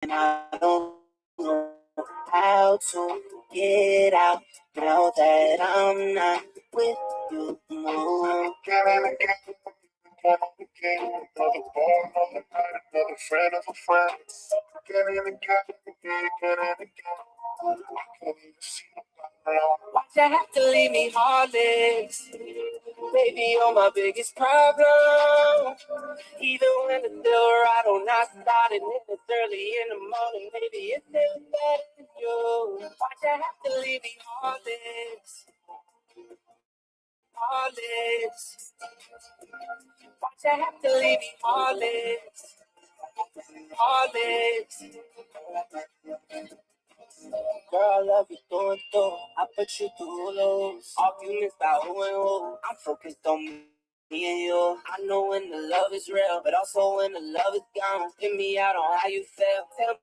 and I don't know how to get out now that I'm not with you. No. Another ball, another night, another friend of a friend. Again and again, again and again. I can't even see the around. Why'd you have to leave me heartless? Baby, you're my biggest problem. Even when it's still right on, I started and it's early in the morning. Maybe it's still better than you. Why'd you have to leave me heartless? Heartless. Why'd you have to leave me heartless? Heartless. Girl, I love you through and through. I put you through lows. Arguments about who and who. I'm focused on me and you. I know when the love is real, but also when the love is gone. Hit me out on how you feel. Tell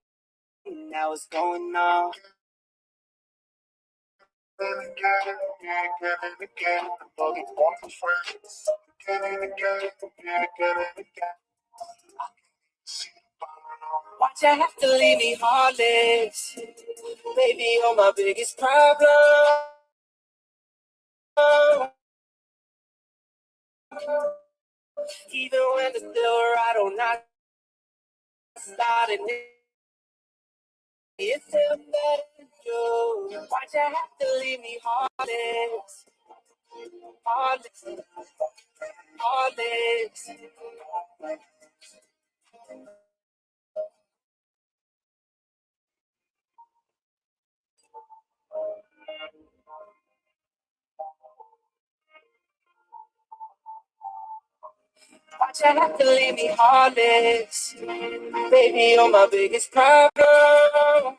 me now what's going on. Again and again, again and again, another one for friends. Again and again, again and again. Why'd you have to leave me heartless? Baby, you're my biggest problem. Even when it's still right or not starting, it's still better than you. Why'd you have to leave me heartless? Heartless, heartless. Why'd you have to leave me heartless? Baby, you're my biggest problem.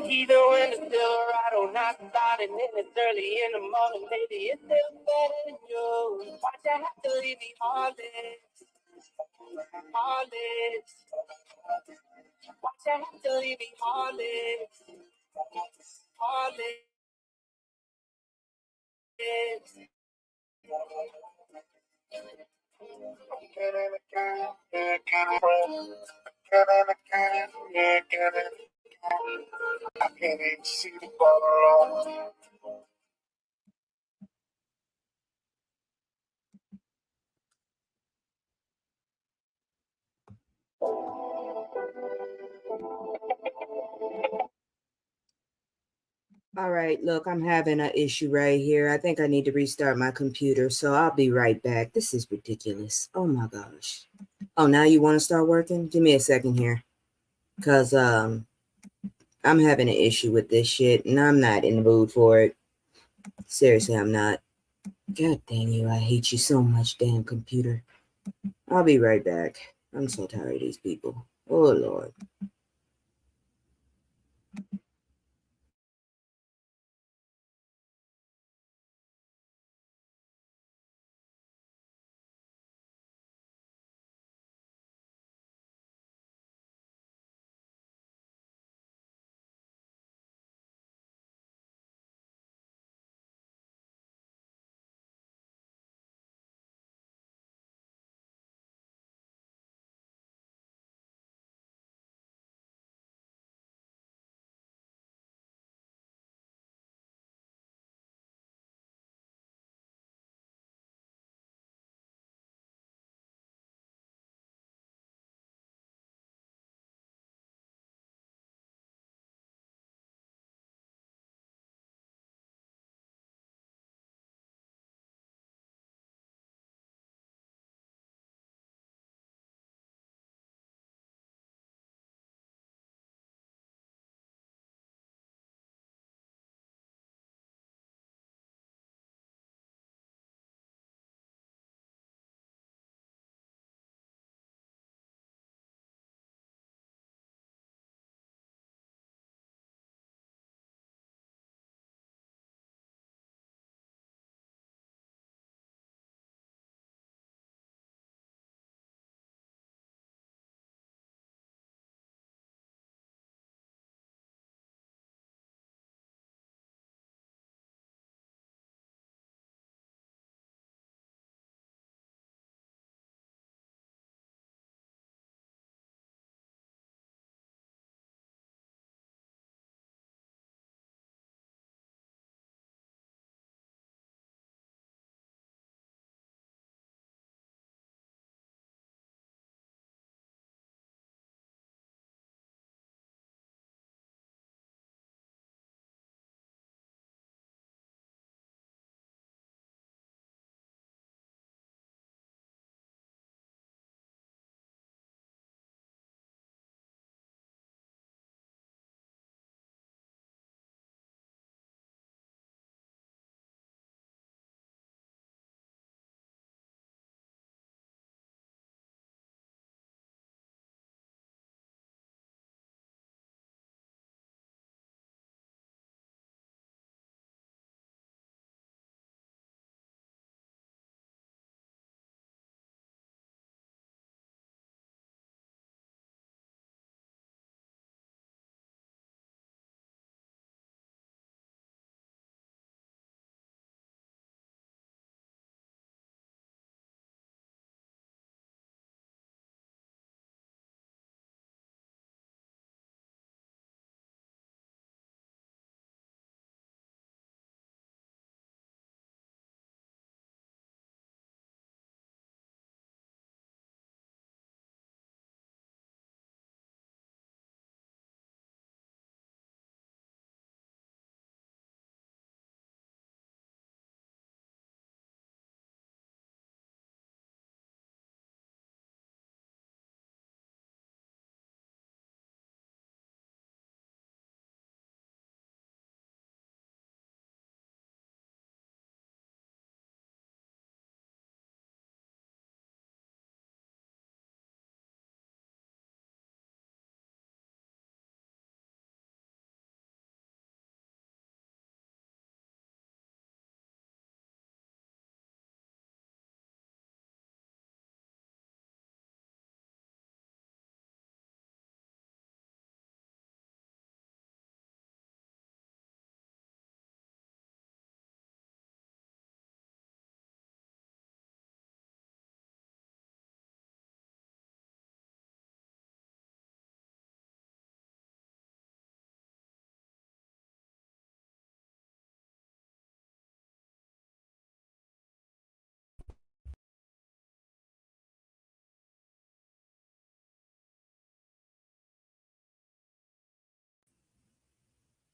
Even when it's still right or not starting, and it's early in the morning, baby, it's still better than you. Why'd you have to leave me heartless? Heartless. Why'd you have to leave me heartless? Heartless. I can't even see the bottom. All right, look, I'm having an issue right here. I think I need to restart my computer, so I'll be right back. This is ridiculous. Oh my gosh. Oh, now you want to start working? Give me a second here. Cause I'm having an issue with this shit and I'm not in the mood for it. Seriously, I'm not. God dang you, I hate you so much, damn computer. I'll be right back. I'm so tired of these people. Oh Lord.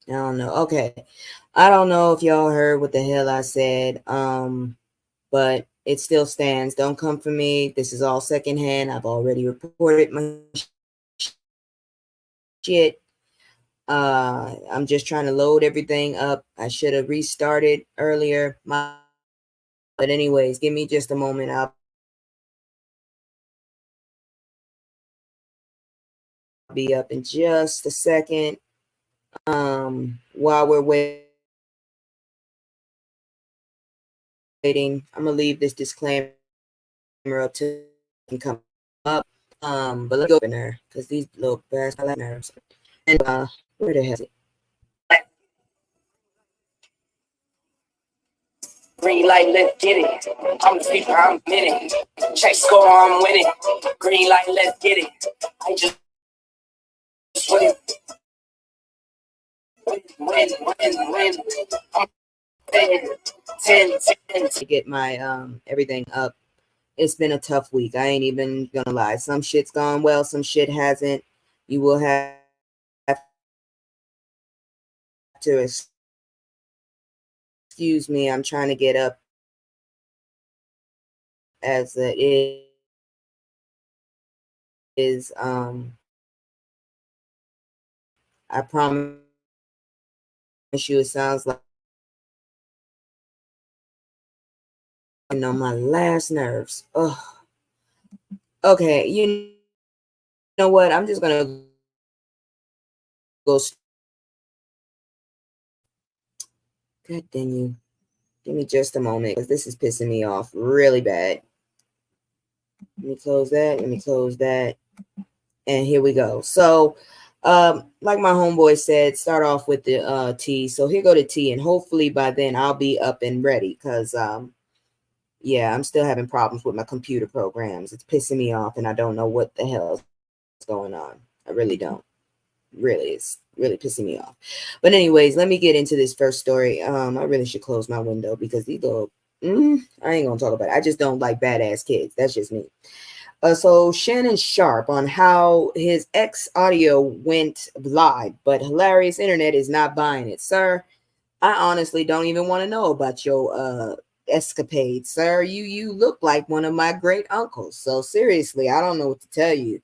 I don't know. Okay. I don't know if y'all heard what the hell I said. But it still stands. Don't come for me. This is all secondhand. I've already reported my shit. I'm just trying to load everything up. I should have restarted earlier. But anyways, give me just a moment. I'll be up in just a second. While we're waiting, I'm gonna leave this disclaimer up till the person can come up. But let me go ahead and open her because these little bastards got my nerves. And where the hell is it? Green light, let's get it. I'm the speaker, I'm winning. Check score, I'm winning. Green light, let's get it. I just win, win. I'm winning. 10. To get my everything up. It's been a tough week. I ain't even gonna lie. Some shit's gone well, some shit hasn't. You will have to excuse me. I'm trying to get up as it is. I promise you, it sounds like getting on my last nerves. Oh, okay. You know what? I'm just gonna go straight into it. God damn you. Give me just a moment because this is pissing me off really bad. Let me close that. Let me close that. And here we go. So, like my homeboy said, start off with the tea. So here go the tea, and hopefully by then I'll be up and ready. Cause yeah, I'm still having problems with my computer programs. It's pissing me off, and I don't know what the hell's going on. I really don't. Really, it's really pissing me off. But anyways, let me get into this first story. I really should close my window because these little. I ain't gonna talk about it. I just don't like badass kids. That's just me. So Shannon Sharp on how his ex audio went live, but hilarious internet is not buying it, sir. I honestly don't even want to know about your escapade, sir. You look like one of my great uncles. So seriously, I don't know what to tell you.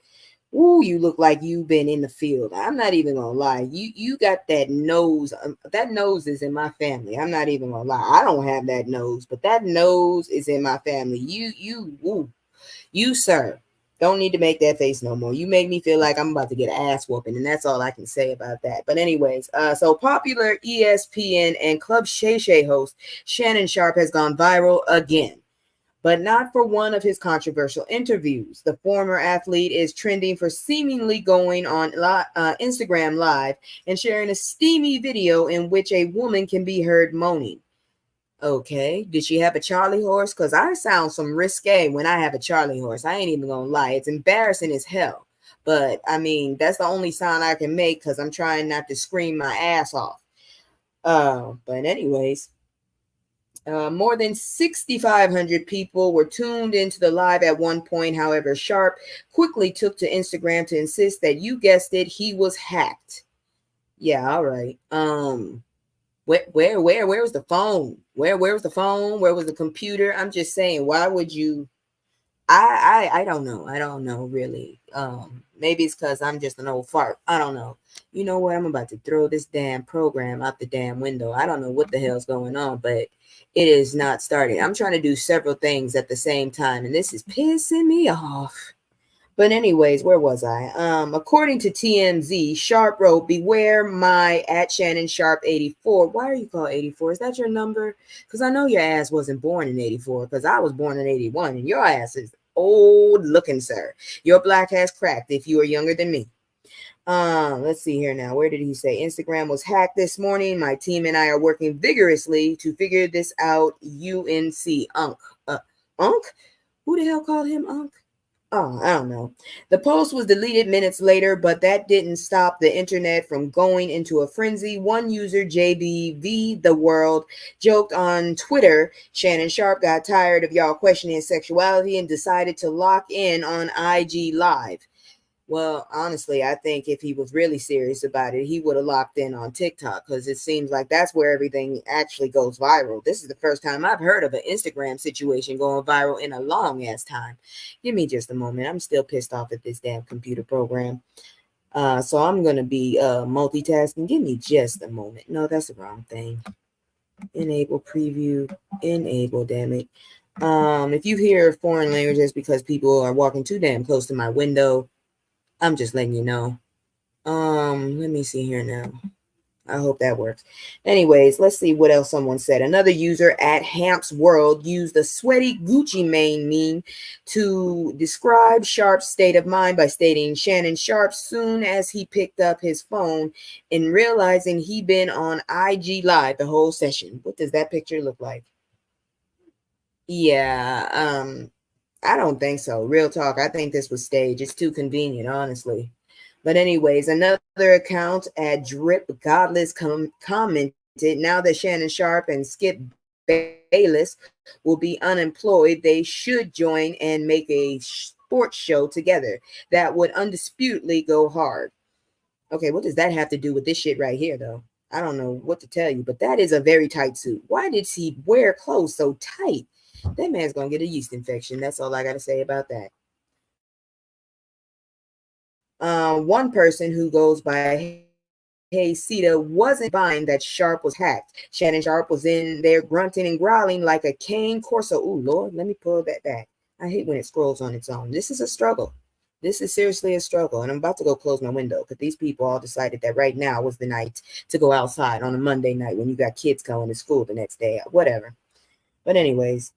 Ooh, you look like you've been in the field. I'm not even gonna lie. You got that nose. That nose is in my family. I'm not even gonna lie. I don't have that nose, but that nose is in my family. Ooh, you, sir, don't need to make that face no more. You make me feel like I'm about to get ass whooping, and that's all I can say about that. But anyways, so popular ESPN and Club Shay host Shannon Sharp has gone viral again, but not for one of his controversial interviews. The former athlete is trending for seemingly going on Instagram Live and sharing a steamy video in which a woman can be heard moaning. Okay. Did she have a Charlie horse? Because I sound some risque when I have a Charlie horse. I ain't even gonna lie. It's embarrassing as hell. But I mean, that's the only sound I can make because I'm trying not to scream my ass off. But anyways, more than 6,500 people were tuned into the live at one point. However, Sharp quickly took to Instagram to insist that you guessed it, he was hacked. Yeah, all right. Where was the phone? Where was the phone? Where was the computer? I'm just saying, why would you? I don't know. I don't know really. Maybe it's because I'm just an old fart. I don't know. You know what? I'm about to throw this damn program out the damn window. I don't know what the hell's going on, but it is not starting. I'm trying to do several things at the same time, and this is pissing me off. But anyways, where was I? According to TMZ, Sharp wrote, "Beware my at Shannon Sharp 84." Why are you called 84? Is that your number? Because I know your ass wasn't born in 84. Because I was born in 81, and your ass is old looking, sir. Your black has cracked if you are younger than me. Let's see here now. Where did he say Instagram was hacked this morning? My team and I are working vigorously to figure this out. UNC Unk. Unk? Who the hell called him Unk? Oh, I don't know. The post was deleted minutes later, but that didn't stop the internet from going into a frenzy. One user, JBV The World, joked on Twitter, Shannon Sharp got tired of y'all questioning his sexuality and decided to lock in on IG Live. Well, honestly, I think if he was really serious about it, he would have locked in on TikTok because it seems like that's where everything actually goes viral. This is the first time I've heard of an Instagram situation going viral in a long ass time. Give me just a moment. I'm still pissed off at this damn computer program. So I'm gonna be multitasking. Give me just a moment. No, that's the wrong thing. Enable preview. Enable, damn it. If you hear foreign languages because people are walking too damn close to my window, I'm just letting you know. Let me see here now. I hope that works. Anyways, let's see what else someone said. Another user at Hamps World used the sweaty Gucci Mane meme to describe Sharp's state of mind by stating Shannon Sharp soon as he picked up his phone and realizing he'd been on IG Live the whole session. What does that picture look like? Yeah, I don't think so. Real talk. I think this was staged. It's too convenient, honestly. But anyways, another account at Drip Godless commented, now that Shannon Sharp and Skip Bayless will be unemployed, they should join and make a sports show together. That would undisputedly go hard. Okay, what does that have to do with this shit right here, though? I don't know what to tell you, but that is a very tight suit. Why did he wear clothes so tight? That man's gonna get a yeast infection. That's all I gotta say about that. One person who goes by Hey Sita wasn't buying that Sharp was hacked. Shannon Sharp was in there grunting and growling like a cane corso. Ooh, Lord, let me pull that back. I hate when it scrolls on its own. This is a struggle. This is seriously a struggle. And I'm about to go close my window because these people all decided that right now was the night to go outside on a Monday night when you got kids going to school the next day. Whatever. But, anyways,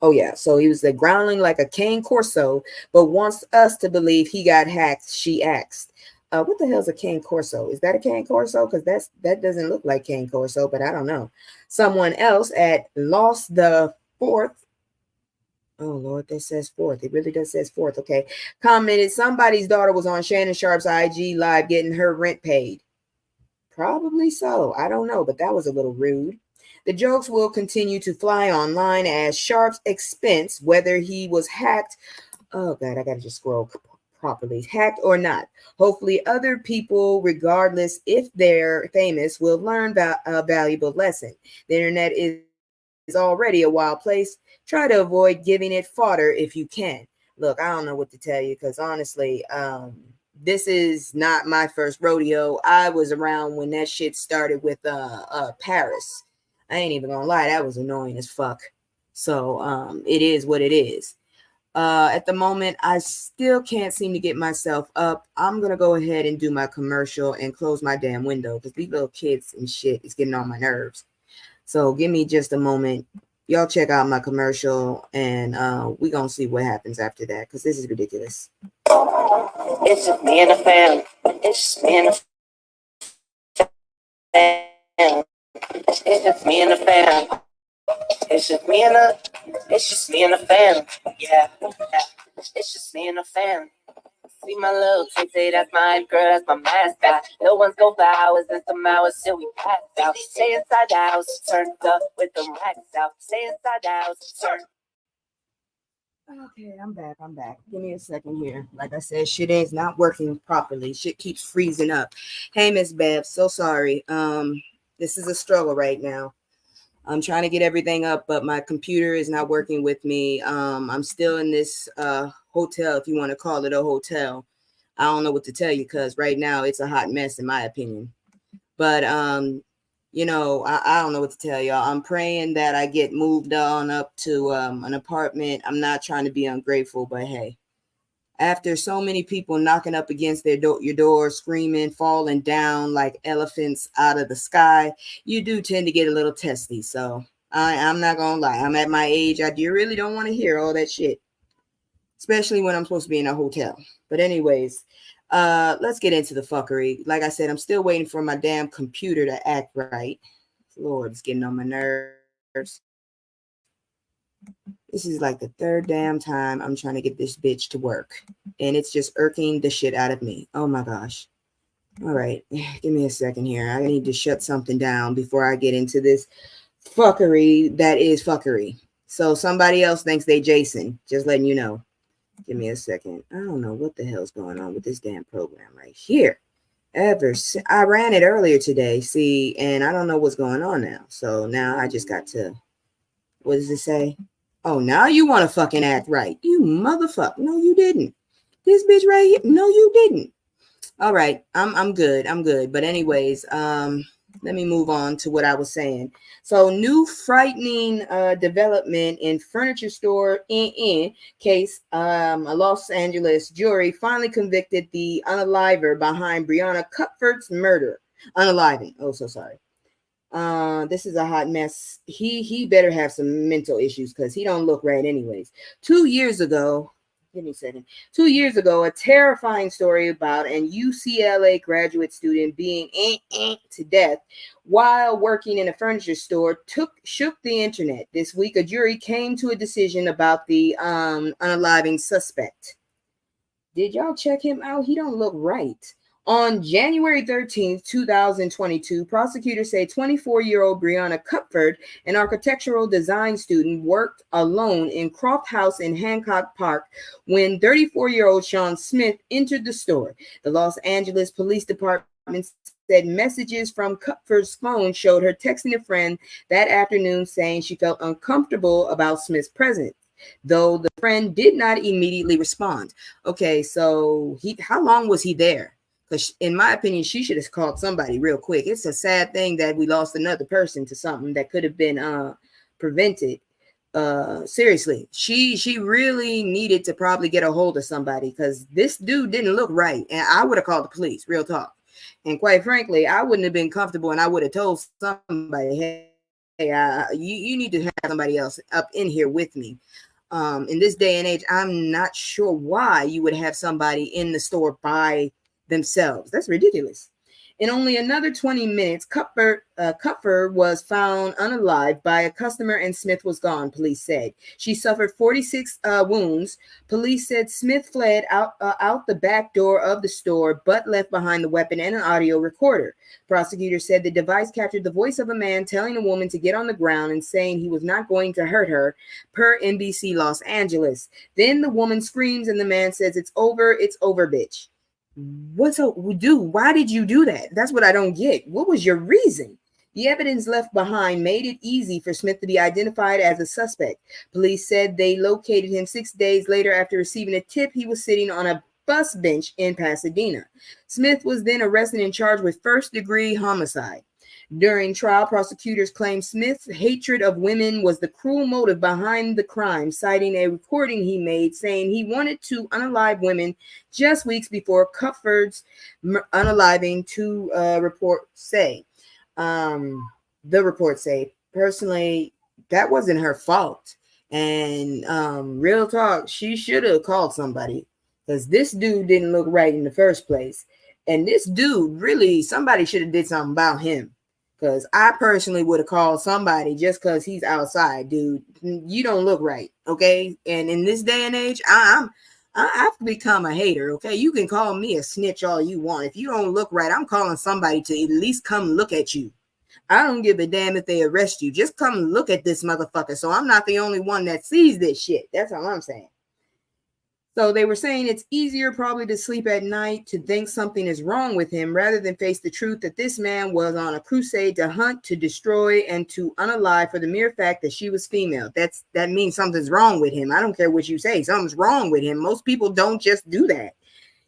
oh yeah, so he was growling like a cane corso, but wants us to believe he got hacked. She asked, "What the hell's a cane corso? Is that a cane corso? Because that doesn't look like cane corso, but I don't know." Someone else at Lost the Fourth. Oh Lord, that says fourth. It really does says fourth. Okay, commented somebody's daughter was on Shannon Sharp's IG live getting her rent paid. Probably so. I don't know, but that was a little rude. The jokes will continue to fly online as Sharp's expense, whether he was hacked. Oh, God, I got to just scroll properly. Hacked or not. Hopefully, other people, regardless if they're famous, will learn a valuable lesson. The internet is already a wild place. Try to avoid giving it fodder if you can. Look, I don't know what to tell you because honestly, this is not my first rodeo. I was around when that shit started with Paris. I ain't even gonna lie, that was annoying as fuck. So it is what it is. At the moment, I still can't seem to get myself up. I'm gonna go ahead and do my commercial and close my damn window because these little kids and shit is getting on my nerves. So give me just a moment. Y'all check out my commercial and we gonna see what happens after that because this is ridiculous. It's just me and the fam. It's just me and the fam. It's just me and the fam. It's just me and the. It's just me and the fam. Yeah. It's just me and the fam. See my little titty, that's my girl, that's my mascot. No one's go for hours and some hours till we pass out. Stay inside the house, turned up with the racks out. Stay inside the house, turn. Okay, I'm back. I'm back. Give me a second here. Like I said, shit is not working properly. Shit keeps freezing up. Hey, Miss Babs, so sorry. This is a struggle right now. I'm trying to get everything up, but my computer is not working with me. I'm still in this hotel, if you want to call it a hotel. I don't know what to tell you because right now it's a hot mess, in my opinion. But I don't know what to tell y'all. I'm praying that I get moved on up to an apartment. I'm not trying to be ungrateful, but hey, after so many people knocking up against your door, screaming, falling down like elephants out of the sky, you do tend to get a little testy. So I'm not gonna lie. I'm at my age. You really don't want to hear all that shit, especially when I'm supposed to be in a hotel. But anyways, let's get into the fuckery. Like I said, I'm still waiting for my damn computer to act right. Lord, it's getting on my nerves. This is like the third damn time I'm trying to get this bitch to work. And it's just irking the shit out of me. Oh my gosh. All right. Give me a second here. I need to shut something down before I get into this fuckery that is fuckery. So somebody else thinks they Jason. Just letting you know. Give me a second. I don't know what the hell's going on with this damn program right here. I ran it earlier today, see, and I don't know what's going on now. So now I just got to, what does it say? Oh, now you want to fucking act right. You motherfucker. No, you didn't. This bitch right here. No, you didn't. All right. I'm good. I'm good. But anyways, let me move on to what I was saying. So new frightening development in furniture store in case a Los Angeles jury finally convicted the unaliver behind Breonna Cuthbert's murder. Unaliving. Oh, so sorry. This is a hot mess. He better have some mental issues because he don't look right anyways. 2 years ago, give me a second. 2 years ago, a terrifying story about an UCLA graduate student being to death while working in a furniture store shook the internet. This week, a jury came to a decision about the unaliving suspect. Did y'all check him out? He don't look right. On January 13th, 2022, prosecutors say 24-year-old Breonna Cuthbert, an architectural design student, worked alone in Croft House in Hancock Park when 34-year-old Sean Smith entered the store. The Los Angeles Police Department said messages from Cuthbert's phone showed her texting a friend that afternoon saying she felt uncomfortable about Smith's presence, though the friend did not immediately respond. Okay, so how long was he there? Because in my opinion, she should have called somebody real quick. It's a sad thing that we lost another person to something that could have been prevented. Seriously, she really needed to probably get a hold of somebody because this dude didn't look right, and I would have called the police. Real talk. And quite frankly, I wouldn't have been comfortable, and I would have told somebody, "Hey, you need to have somebody else up in here with me." In this day and age, I'm not sure why you would have somebody in the store by themselves. That's ridiculous. In only another 20 minutes, Kupfer was found unalive by a customer and Smith was gone, police said. She suffered 46 wounds. Police said Smith fled out the back door of the store, but left behind the weapon and an audio recorder. Prosecutors said the device captured the voice of a man telling a woman to get on the ground and saying he was not going to hurt her, per NBC Los Angeles. Then the woman screams and the man says, it's over, bitch. What's up, dude? Why did you do that? That's what I don't get. What was your reason? The evidence left behind made it easy for Smith to be identified as a suspect. Police said they located him 6 days later after receiving a tip he was sitting on a bus bench in Pasadena. Smith was then arrested and charged with first-degree homicide. During trial, prosecutors claimed Smith's hatred of women was the cruel motive behind the crime, citing a recording he made saying he wanted to unalive women just weeks before Cuthbert's unaliving, the report say. Personally, that wasn't her fault. And real talk, she should have called somebody because this dude didn't look right in the first place. And this dude, really, somebody should have did something about him. Because I personally would have called somebody just because he's outside, dude. You don't look right, okay? And in this day and age, I've become a hater, okay? You can call me a snitch all you want. If you don't look right, I'm calling somebody to at least come look at you. I don't give a damn if they arrest you. Just come look at this motherfucker. So I'm not the only one that sees this shit. That's all I'm saying. So they were saying it's easier probably to sleep at night to think something is wrong with him rather than face the truth that this man was on a crusade to hunt, to destroy, and to unalive for the mere fact that she was female. That means something's wrong with him. I don't care what you say. Something's wrong with him. Most people don't just do that.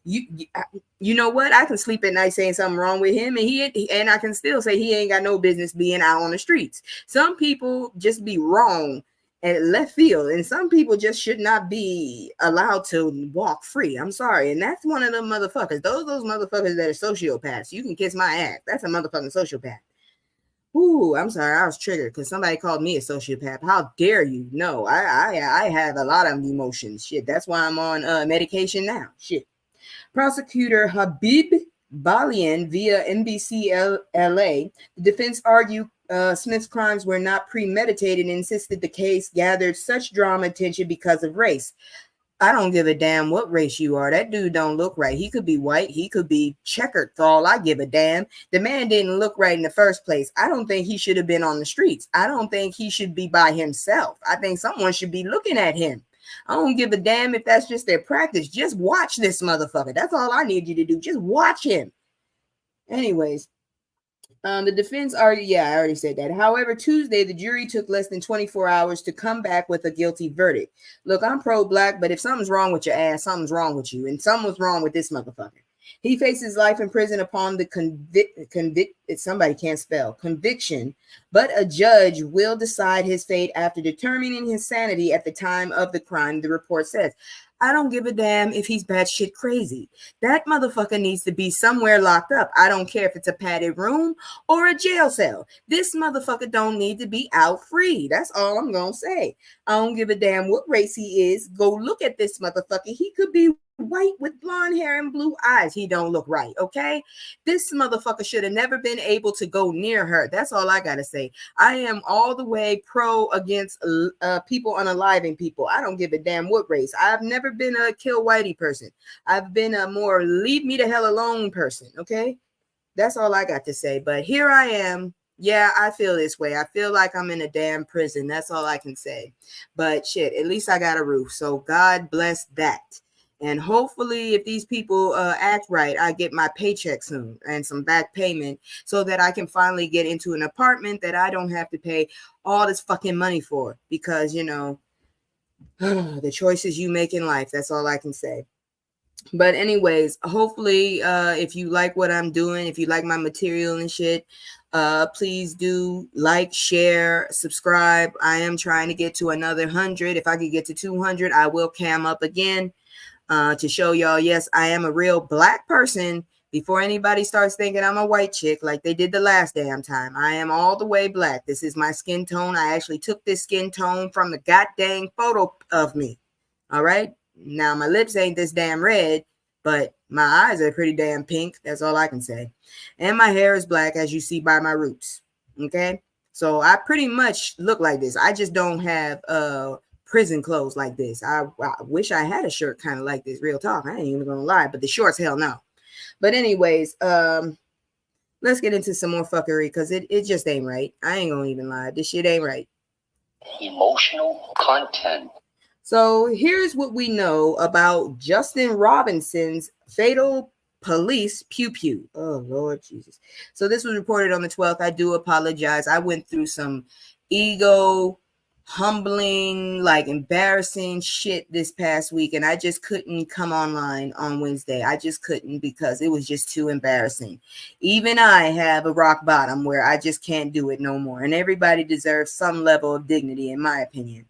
You know what? I can sleep at night saying something wrong with him, and I can still say he ain't got no business being out on the streets. Some people just be wrong at left field, and some people just should not be allowed to walk free. I'm sorry, and that's one of them motherfuckers. Those motherfuckers that are sociopaths. You can kiss my ass. That's a motherfucking sociopath. Ooh, I'm sorry, I was triggered because somebody called me a sociopath. How dare you? No, I have a lot of emotions. Shit, that's why I'm on medication now. Shit. Prosecutor Habib Balian via NBC LA. The defense argued Smith's crimes were not premeditated and insisted the case gathered such drama attention because of race. I don't give a damn what race you are. That dude don't look right. He could be white. He could be checkered for all I give a damn. The man didn't look right in the first place. I don't think he should have been on the streets. I don't think he should be by himself. I think someone should be looking at him. I don't give a damn if that's just their practice. Just watch this motherfucker. That's all I need you to do. Just watch him. Anyways, the defense already, I already said that. However, Tuesday, the jury took less than 24 hours to come back with a guilty verdict. Look, I'm pro-black, but if something's wrong with your ass, something's wrong with you. And something's wrong with this motherfucker. He faces life in prison upon the conviction, but a judge will decide his fate after determining his sanity at the time of the crime, the report says. I don't give a damn if he's batshit crazy. That motherfucker needs to be somewhere locked up. I don't care if it's a padded room or a jail cell. This motherfucker don't need to be out free. That's all I'm gonna say. I don't give a damn what race he is. Go look at this motherfucker. He could be white with blonde hair and blue eyes. He don't look right, okay? This motherfucker should have never been able to go near her. That's all I gotta say. I am all the way pro against people unaliving people. I don't give a damn what race. I've never been a kill whitey person. I've been a more leave me the hell alone person, okay? That's all I got to say. But here I am. Yeah, I feel this way. I feel like I'm in a damn prison. That's all I can say. But shit, at least I got a roof. So God bless that. And hopefully, if these people act right, I get my paycheck soon and some back payment so that I can finally get into an apartment that I don't have to pay all this fucking money for. Because, you know, the choices you make in life, that's all I can say. But anyways, hopefully, if you like what I'm doing, if you like my material and shit, please do like, share, subscribe. I am trying to get to another 100. If I could get to 200, I will cam up again. To show y'all, yes, I am a real black person before anybody starts thinking I'm a white chick like they did the last damn time. I am all the way black. This is my skin tone. I actually took this skin tone from the goddamn photo of me. All right. Now, my lips ain't this damn red, but my eyes are pretty damn pink. That's all I can say. And my hair is black, as you see by my roots. Okay. So I pretty much look like this. I just don't have prison clothes like this. I wish I had a shirt kind of like this. Real talk. I ain't even gonna lie, but the shorts, hell no. But anyways, let's get into some more fuckery because it just ain't right. I ain't gonna even lie. This shit ain't right. Emotional content. So here's what we know about Justin Robinson's fatal police pew pew. Oh Lord Jesus. So this was reported on the 12th. I do apologize. I went through some ego humbling, like embarrassing shit this past week, and I just couldn't come online on Wednesday. I just couldn't because it was just too embarrassing. Even I have a rock bottom where I just can't do it no more, and everybody deserves some level of dignity, in my opinion.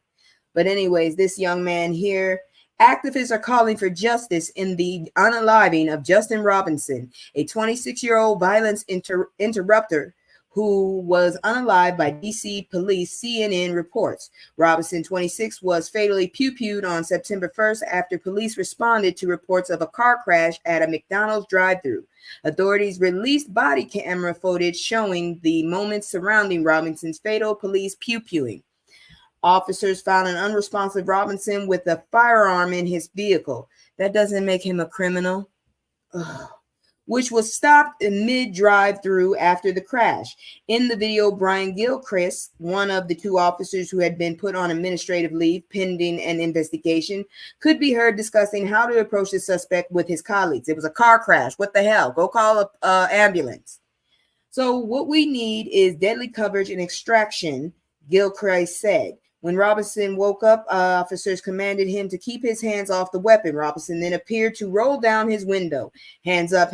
But anyways, this young man here, activists are calling for justice in the unaliving of Justin Robinson, a 26-year-old violence interrupter who was unalived by DC police, CNN reports. Robinson, 26, was fatally pew-pewed on September 1st after police responded to reports of a car crash at a McDonald's drive-thru. Authorities released body camera footage showing the moments surrounding Robinson's fatal police pew-pewing. Officers found an unresponsive Robinson with a firearm in his vehicle. That doesn't make him a criminal. Ugh. Which was stopped in mid-drive-through after the crash. In the video, Brian Gilchrist, one of the two officers who had been put on administrative leave pending an investigation, could be heard discussing how to approach the suspect with his colleagues. It was a car crash. What the hell? Go call an ambulance. So what we need is deadly coverage and extraction, Gilchrist said. When Robinson woke up, officers commanded him to keep his hands off the weapon. Robinson then appeared to roll down his window. Hands up,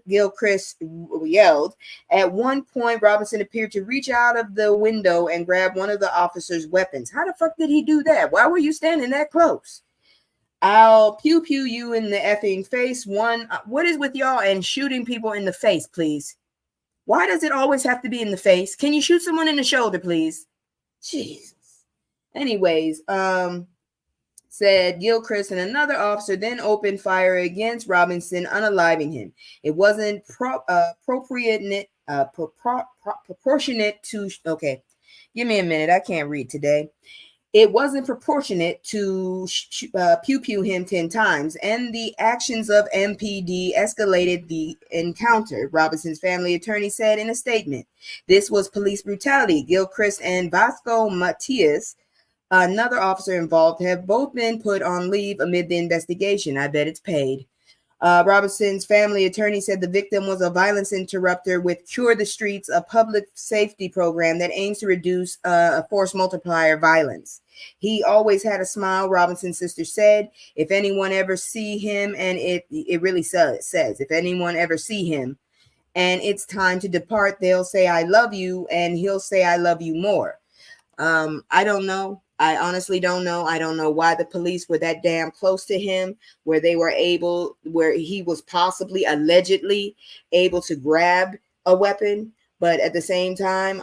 Gilchrist yelled. At one point, Robinson appeared to reach out of the window and grab one of the officers' weapons. How the fuck did he do that? Why were you standing that close? I'll pew-pew you in the effing face. What is with y'all and shooting people in the face, please? Why does it always have to be in the face? Can you shoot someone in the shoulder, please? Jesus. Anyways, said Gilchrist, and another officer then opened fire against Robinson, unaliving him. It wasn't proportionate to, okay, give me a minute. I can't read today. It wasn't proportionate to pew-pew him 10 times, and the actions of MPD escalated the encounter, Robinson's family attorney said in a statement. This was police brutality. Gilchrist and Vasco Matias Another officer involved have both been put on leave amid the investigation. I bet it's paid. Robinson's family attorney said the victim was a violence interrupter with Cure the Streets, a public safety program that aims to reduce force multiplier violence. He always had a smile, Robinson's sister said. If anyone ever see him, and it really says, if anyone ever see him and it's time to depart, they'll say, I love you, and he'll say, I love you more. I don't know. I honestly don't know. I don't know why the police were that damn close to him, where he was possibly allegedly able to grab a weapon, but at the same time,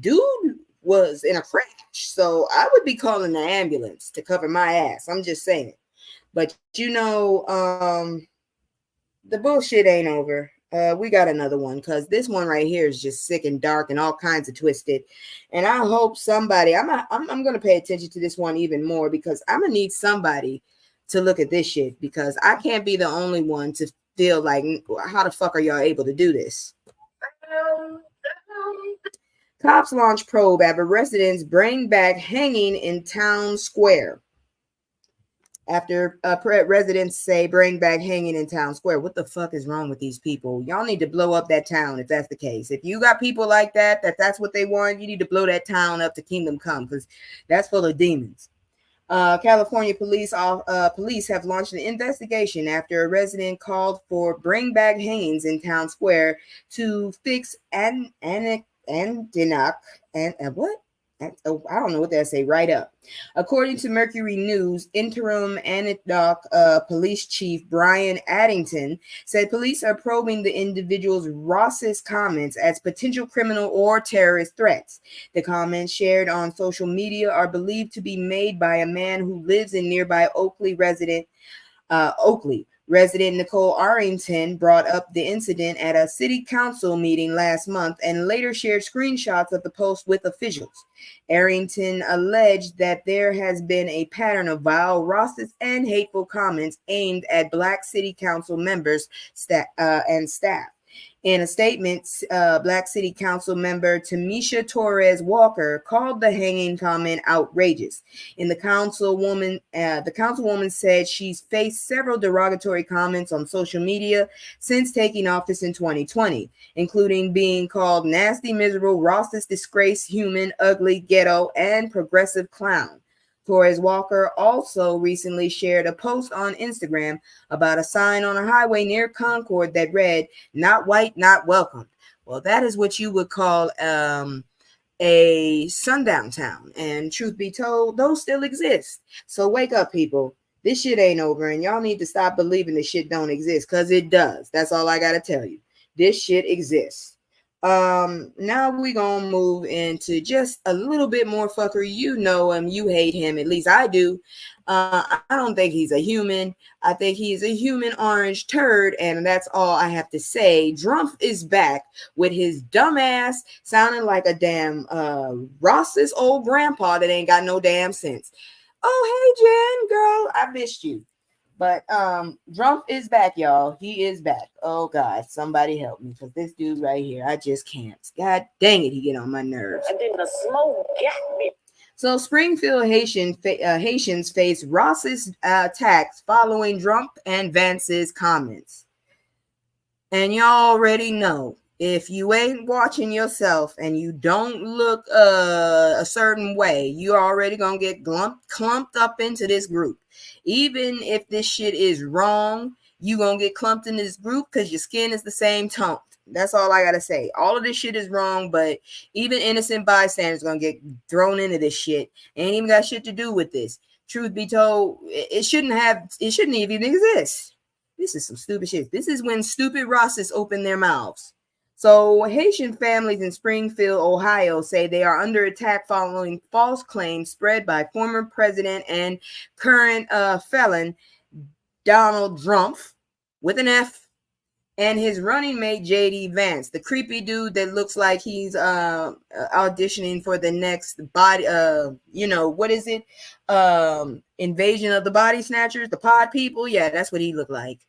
dude was in a crash. So I would be calling the ambulance to cover my ass. I'm just saying. But the bullshit ain't over. We got another one because this one right here is just sick and dark and all kinds of twisted. And I hope somebody, I'm gonna pay attention to this one even more because I'm gonna need somebody to look at this shit because I can't be the only one to feel like, how the fuck are y'all able to do this? Cops launch probe after residents bring back hanging in town square. After residents say bring back hanging in town square. What the fuck is wrong with these people? Y'all need to blow up that town if that's the case. If you got people like that's what they want, you need to blow that town up to kingdom come because that's full of demons. California police have launched an investigation after a resident called for bring back hangings in town square to fix and what? I don't know what they say. Right up. According to Mercury News, interim Anadoc police chief Brian Addington said police are probing the individual's racist comments as potential criminal or terrorist threats. The comments shared on social media are believed to be made by a man who lives in nearby Oakley. Resident Nicole Arrington brought up the incident at a city council meeting last month and later shared screenshots of the post with officials. Arrington alleged that there has been a pattern of vile, racist, and hateful comments aimed at Black city council members and staff. In a statement, Black City Council member Tamisha Torres Walker called the hanging comment outrageous. The councilwoman said she's faced several derogatory comments on social media since taking office in 2020, including being called nasty, miserable, racist, disgrace, human, ugly, ghetto, and progressive clown. Torres Walker also recently shared a post on Instagram about a sign on a highway near Concord that read, "Not white, not welcomed." Well, that is what you would call a sundown town. And truth be told, those still exist. So wake up, people. This shit ain't over, and y'all need to stop believing this shit don't exist, because it does. That's all I got to tell you. This shit exists. Now we gonna move into just a little bit more fuckery. You know him, you hate him, at least I do. I don't think he's a human. I think he's a human orange turd, and that's all I have to say. Drumpf is back with his dumb ass sounding like a damn Ross's old grandpa that ain't got no damn sense. Oh, hey Jen, girl, I missed you. But Drumpf is back, y'all. He is back. Oh God, somebody help me, because this dude right here, I just can't. God dang it, he get on my nerves. And then the smoke got me. So Springfield Haitians face racist attacks following Drumpf and Vance's comments. And y'all already know, if you ain't watching yourself and you don't look a certain way, you're already gonna get clumped up into this group. Even if this shit is wrong, you gonna get clumped in this group because your skin is the same tone. That's all I gotta say. All of this shit is wrong, but even innocent bystanders gonna get thrown into this shit. Ain't even got shit to do with this. Truth be told, it shouldn't even exist. This is some stupid shit. This is when stupid Rosses open their mouths. So Haitian families in Springfield, Ohio say they are under attack following false claims spread by former president and current felon Donald Drumpf, with an F, and his running mate J.D. Vance, the creepy dude that looks like he's auditioning for the next body, what is it? Invasion of the Body Snatchers, the pod people. Yeah, that's what he looked like.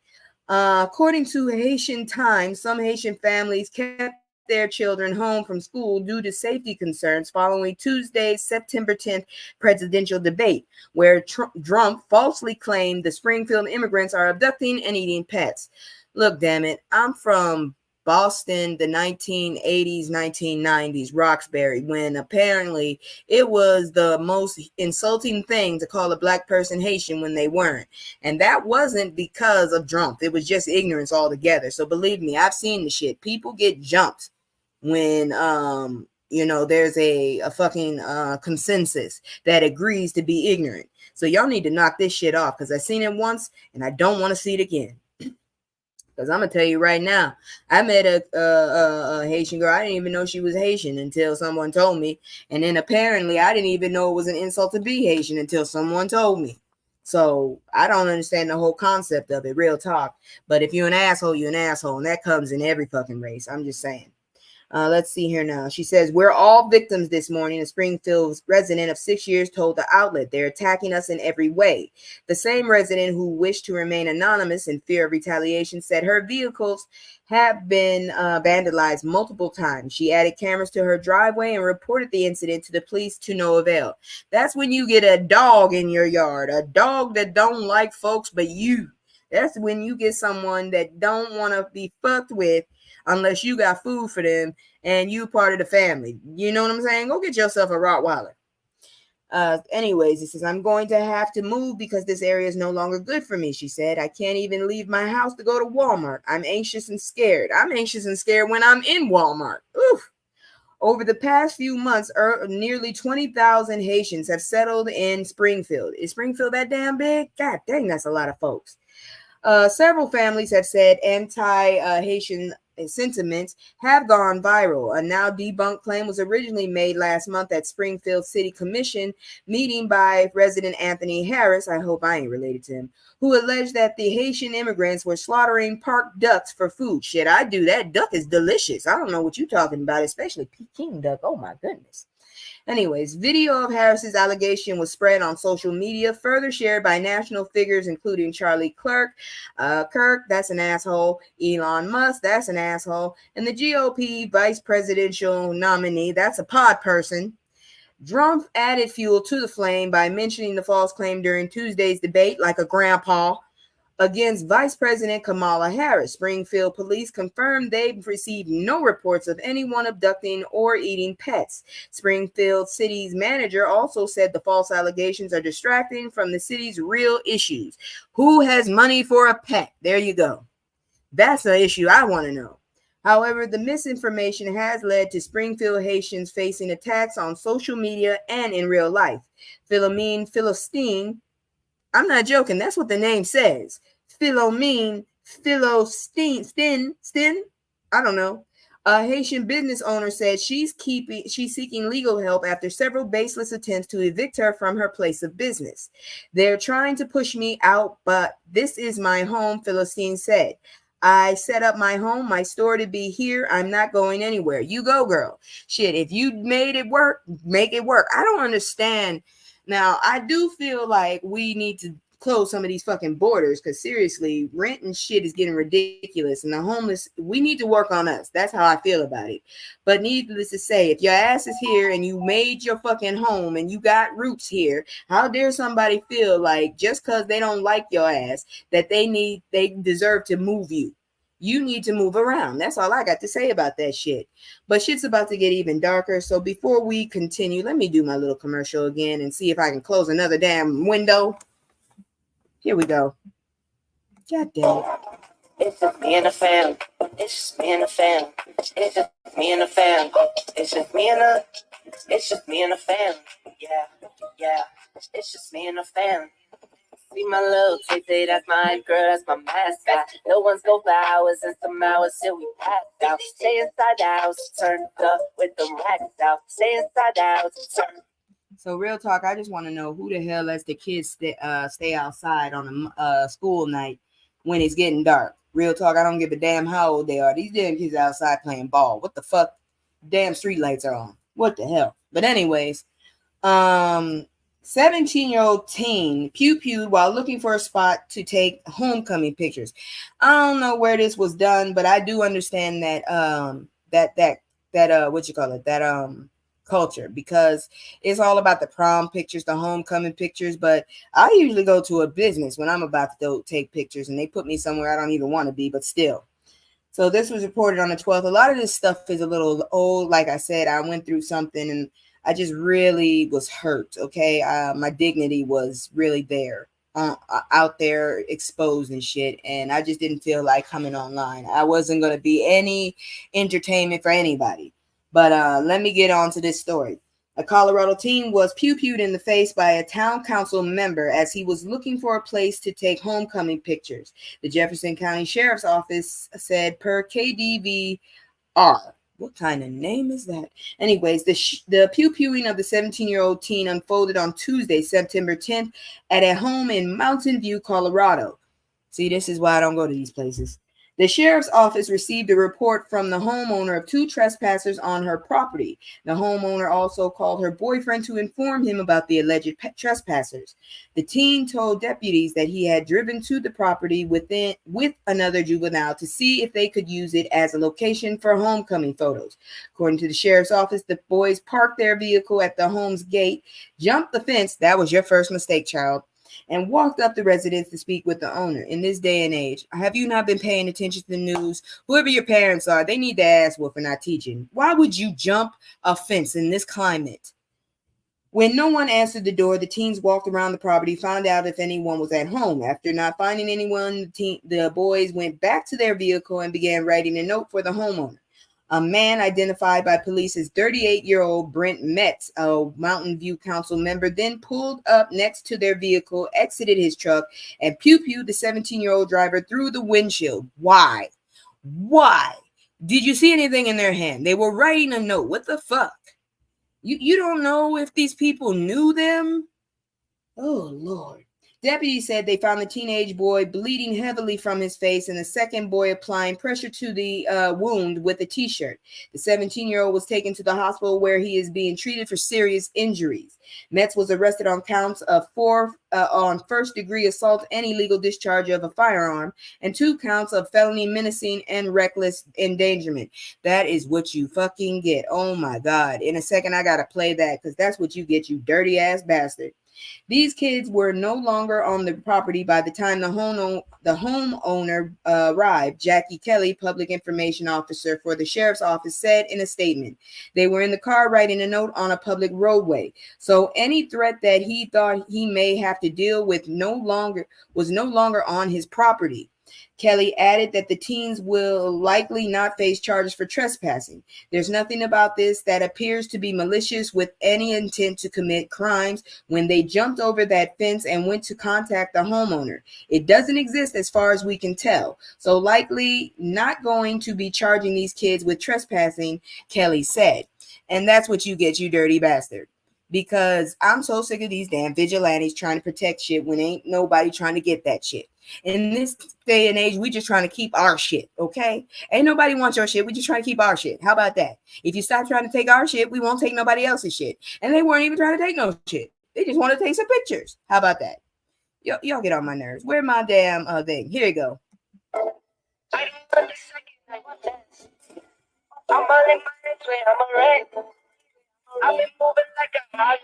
According to Haitian Times, some Haitian families kept their their children home from school due to safety concerns following Tuesday's September 10th presidential debate, where Trump falsely claimed the Springfield immigrants are abducting and eating pets. Look, damn it, I'm from Boston, the 1980s, 1990s, Roxbury, when apparently it was the most insulting thing to call a black person Haitian when they weren't. And that wasn't because of Trump. It was just ignorance altogether. So believe me, I've seen the shit. People get jumped when there's a fucking consensus that agrees to be ignorant. So y'all need to knock this shit off, because I seen it once and I don't want to see it again. Because I'm going to tell you right now, I met a Haitian girl. I didn't even know she was Haitian until someone told me. And then apparently I didn't even know it was an insult to be Haitian until someone told me. So I don't understand the whole concept of it, real talk. But if you're an asshole, you're an asshole. And that comes in every fucking race. I'm just saying. Let's see here now. She says, we're all victims this morning. A Springfield resident of 6 years told the outlet they're attacking us in every way. The same resident, who wished to remain anonymous in fear of retaliation, said her vehicles have been vandalized multiple times. She added cameras to her driveway and reported the incident to the police to no avail. That's when you get a dog in your yard, a dog that don't like folks but you. That's when you get someone that don't want to be fucked with unless you got food for them and you part of the family. You know what I'm saying? Go get yourself a Rottweiler. Anyways, it says, I'm going to have to move because this area is no longer good for me, she said. I can't even leave my house to go to Walmart. I'm anxious and scared. I'm anxious and scared when I'm in Walmart. Oof. Over the past few months, nearly 20,000 Haitians have settled in Springfield. Is Springfield that damn big? God dang, that's a lot of folks. Several families have said anti-Haitian sentiments have gone viral. A now debunked claim was originally made last month at Springfield City Commission meeting by resident Anthony Harris, I hope I ain't related to him, who alleged that the Haitian immigrants were slaughtering park ducks for food. Shit, I do that. Duck is delicious. I don't know what you're talking about, especially Peking duck. Oh my goodness. Anyways, video of Harris's allegation was spread on social media, further shared by national figures including Charlie Kirk, that's an asshole, Elon Musk, that's an asshole, and the GOP vice presidential nominee, that's a pod person. Trump added fuel to the flame by mentioning the false claim during Tuesday's debate like a grandpa against Vice President Kamala Harris. Springfield police confirmed they've received no reports of anyone abducting or eating pets. Springfield City's manager also said the false allegations are distracting from the city's real issues. Who has money for a pet? There you go. That's an issue I want to know. However, the misinformation has led to Springfield Haitians facing attacks on social media and in real life. Philistine, I'm not joking. That's what the name says. Philomene, Stin. I don't know. A Haitian business owner said she's seeking legal help after several baseless attempts to evict her from her place of business. They're trying to push me out, but this is my home, Philistine said. I set up my home, my store to be here. I'm not going anywhere. You go, girl. Shit, if you made it work, make it work. I don't understand. Now, I do feel like we need to close some of these fucking borders, because seriously, rent and shit is getting ridiculous, and the homeless, we need to work on us. That's how I feel about it. But needless to say, if your ass is here and you made your fucking home and you got roots here, how dare somebody feel like just because they don't like your ass that they deserve to move you? You need to move around. That's all I got to say about that shit. But shit's about to get even darker. So before we continue, let me do my little commercial again and see if I can close another damn window. Here we go. God damn it. It's just me and the fam. It's just me and the fam. It's just me and the fam. It's just me and the. It's just me and the fam. Yeah, yeah. It's just me and the fam. See my little Tay, that's my girl, that's my mascot. No one's go for hours and some hours till we pass out. Stay inside the house, turn up with the racks out. Stay inside the house, turn. So real talk, I just want to know who the hell lets the kids stay outside on a school night when it's getting dark. Real talk, I don't give a damn how old they are. These damn kids outside playing ball. What the fuck? Damn street lights are on. What the hell? But anyways, 17-year-old teen pew-pewed while looking for a spot to take homecoming pictures. I don't know where this was done, but I do understand that what you call it, that culture, because it's all about the prom pictures, the homecoming pictures. But I usually go to a business when I'm about to go take pictures, and they put me somewhere I don't even want to be, but still. So this was reported on the 12th. A lot of this stuff is a little old. Like I said, I went through something and I just really was hurt. Okay. My dignity was really there, out there exposed and shit. And I just didn't feel like coming online. I wasn't going to be any entertainment for anybody. But let me get on to this story. A Colorado teen was pew-pewed in the face by a town council member as he was looking for a place to take homecoming pictures. The Jefferson County Sheriff's Office said per KDVR. What kind of name is that? Anyways, the pew-pewing of the 17-year-old teen unfolded on Tuesday, September 10th, at a home in Mountain View, Colorado. See, this is why I don't go to these places. The sheriff's office received a report from the homeowner of two trespassers on her property. The homeowner also called her boyfriend to inform him about the alleged trespassers. The teen told deputies that he had driven to the property with another juvenile to see if they could use it as a location for homecoming photos. According to the sheriff's office, the boys parked their vehicle at the home's gate, jumped the fence. That was your first mistake, child. And walked up the residence to speak with the owner. In this day and age, have you not been paying attention to the news? Whoever your parents are, they need to ask what for not teaching. Why would you jump a fence in this climate? When no one answered the door, the teens walked around the property, found out if anyone was at home. After not finding anyone, the boys went back to their vehicle and began writing a note for the homeowner. A man identified by police as 38-year-old Brent Metz, a Mountain View Council member, then pulled up next to their vehicle, exited his truck, and pew-pewed the 17-year-old driver through the windshield. Why? Why? Did you see anything in their hand? They were writing a note. What the fuck? You don't know if these people knew them? Oh, Lord. Deputies said they found the teenage boy bleeding heavily from his face and the second boy applying pressure to the wound with a t-shirt. The 17-year-old was taken to the hospital where he is being treated for serious injuries. Metz was arrested on counts of on first-degree assault and illegal discharge of a firearm and 2 counts of felony menacing and reckless endangerment. That is what you fucking get. Oh, my God. In a second, I got to play that because that's what you get, you dirty-ass bastard. These kids were no longer on the property by the time the homeowner arrived. Jackie Kelly, public information officer for the sheriff's office, said in a statement, they were in the car writing a note on a public roadway. So any threat that he thought he may have to deal with was no longer on his property. Kelly added that the teens will likely not face charges for trespassing. There's nothing about this that appears to be malicious with any intent to commit crimes when they jumped over that fence and went to contact the homeowner. It doesn't exist as far as we can tell. So likely not going to be charging these kids with trespassing, Kelly said. And that's what you get, you dirty bastard. Because I'm so sick of these damn vigilantes trying to protect shit when ain't nobody trying to get that shit. In this day and age, we just trying to keep our shit, okay? Ain't nobody wants your shit. We just trying to keep our shit. How about that? If you stop trying to take our shit, we won't take nobody else's shit. And they weren't even trying to take no shit. They just want to take some pictures. How about that? Y'all get on my nerves. Where my damn thing? Here you go. I'm all in my head, I'm a wreck. I've been moving like a hot.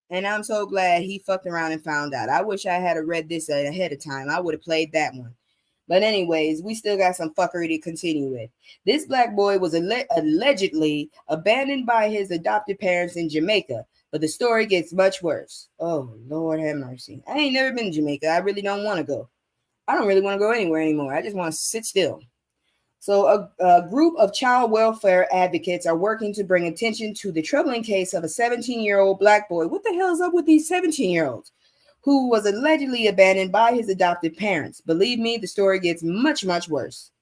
And I'm so glad he fucked around and found out. I wish I had read this ahead of time. I would have played that one. But anyways, we still got some fuckery to continue with. This black boy was allegedly abandoned by his adopted parents in Jamaica. But the story gets much worse. Oh, Lord have mercy. I ain't never been to Jamaica. I really don't want to go. I don't really want to go anywhere anymore. I just want to sit still. So a group of child welfare advocates are working to bring attention to the troubling case of a 17-year-old black boy. What the hell is up with these 17-year-olds? Who was allegedly abandoned by his adopted parents. Believe me, the story gets much, much worse.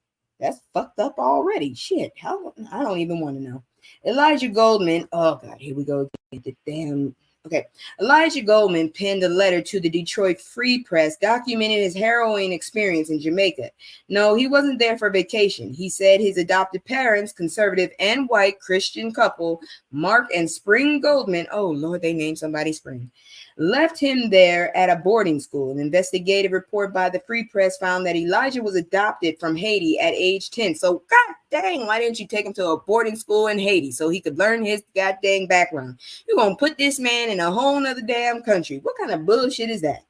That's fucked up already. Shit, I don't even want to know. Elijah Goldman, oh God, here we go. The damn. Okay. Elijah Goldman penned a letter to the Detroit Free Press documenting his harrowing experience in Jamaica. No, he wasn't there for vacation. He said his adopted parents, conservative and white Christian couple, Mark and Spring Goldman, oh Lord, they named somebody Spring, left him there at a boarding school. An investigative report by the Free Press found that Elijah was adopted from Haiti at age 10. So, god dang, why didn't you take him to a boarding school in Haiti so he could learn his goddamn background? You're going to put this man in a whole nother damn country. What kind of bullshit is that?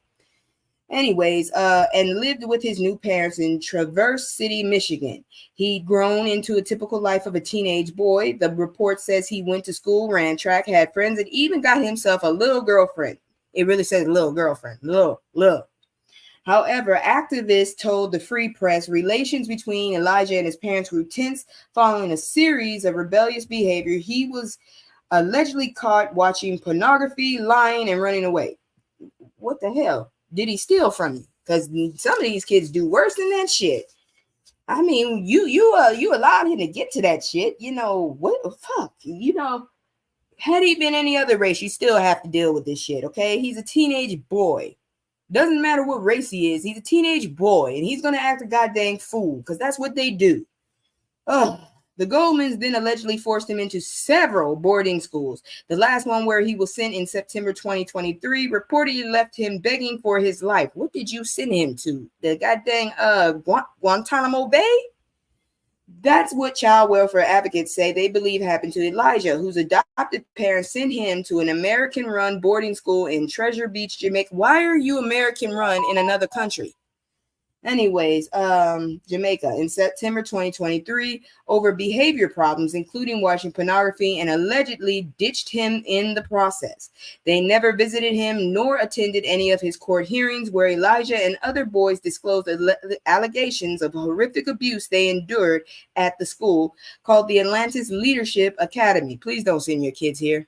Anyways, and lived with his new parents in Traverse City, Michigan. He'd grown into a typical life of a teenage boy. The report says he went to school, ran track, had friends, and even got himself a little girlfriend. It really says little girlfriend. Little. However, activists told the Free Press relations between Elijah and his parents grew tense following a series of rebellious behavior. He was allegedly caught watching pornography, lying, and running away. What the hell did he steal from you? Because some of these kids do worse than that shit. I mean, you allowed him to get to that shit. You know what the fuck? You know, had he been any other race, you still have to deal with this shit. Okay, he's a teenage boy. Doesn't matter what race he is. He's a teenage boy, and he's gonna act a goddamn fool because that's what they do. Ugh. The Goldmans then allegedly forced him into several boarding schools. The last one, where he was sent in September 2023, reportedly left him begging for his life. What did you send him to? The goddamn Guantanamo Bay? That's what child welfare advocates say they believe happened to Elijah, whose adopted parents sent him to an American-run boarding school in Treasure Beach, Jamaica. Why are you American-run in another country? Anyways, Jamaica in September 2023 over behavior problems, including watching pornography, and allegedly ditched him in the process. They never visited him nor attended any of his court hearings, where Elijah and other boys disclosed allegations of horrific abuse they endured at the school called the Atlantis Leadership Academy. Please don't send your kids here.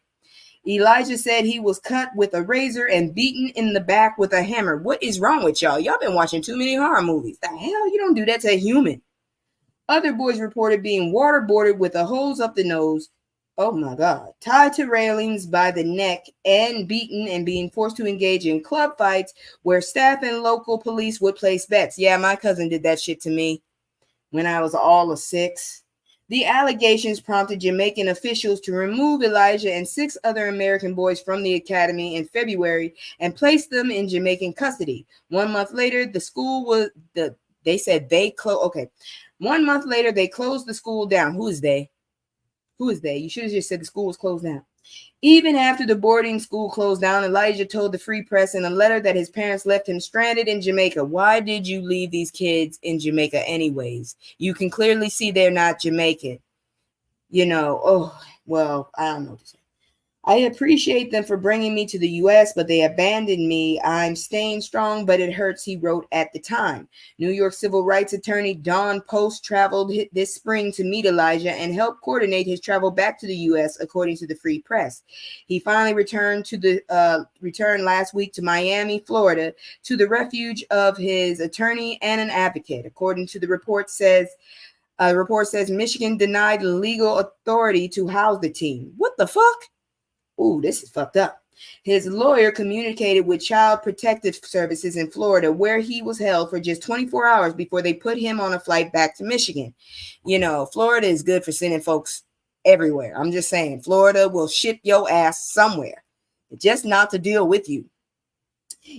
Elijah said he was cut with a razor and beaten in the back with a hammer. What is wrong with y'all? Y'all been watching too many horror movies. The hell? You don't do that to a human. Other boys reported being waterboarded with a hose up the nose. Oh my God. Tied to railings by the neck and beaten and being forced to engage in club fights where staff and local police would place bets. Yeah, my cousin did that shit to me when I was all of 6. The allegations prompted Jamaican officials to remove Elijah and 6 other American boys from the academy in February and place them in Jamaican custody. 1 month later, the school was they said they closed. Okay. 1 month later, they closed the school down. Who is they? Who is they? You should have just said the school was closed down. Even after the boarding school closed down, Elijah told the Free Press in a letter that his parents left him stranded in Jamaica. Why did you leave these kids in Jamaica anyways? You can clearly see they're not Jamaican. You know, oh, well, I don't know what to say. I appreciate them for bringing me to the U.S., but they abandoned me. I'm staying strong, but it hurts, he wrote at the time. New York civil rights attorney Don Post traveled this spring to meet Elijah and help coordinate his travel back to the U.S., according to the Free Press. He finally returned last week to Miami, Florida, to the refuge of his attorney and an advocate. According to the report says Michigan denied legal authority to house the teen. What the fuck? Ooh, this is fucked up. His lawyer communicated with Child Protective Services in Florida, where he was held for just 24 hours before they put him on a flight back to Michigan. You know, Florida is good for sending folks everywhere. I'm just saying, Florida will ship your ass somewhere, just not to deal with you.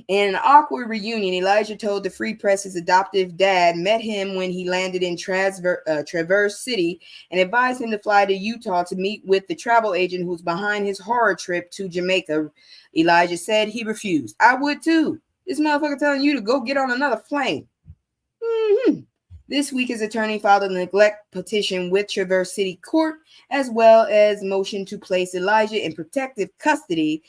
In an awkward reunion, Elijah told the Free Press his adoptive dad met him when he landed in Traverse City and advised him to fly to Utah to meet with the travel agent who's behind his horror trip to Jamaica. Elijah said he refused. I would too. This motherfucker telling you to go get on another plane. Mm-hmm. This week, his attorney filed a neglect petition with Traverse City Court, as well as motion to place Elijah in protective custody.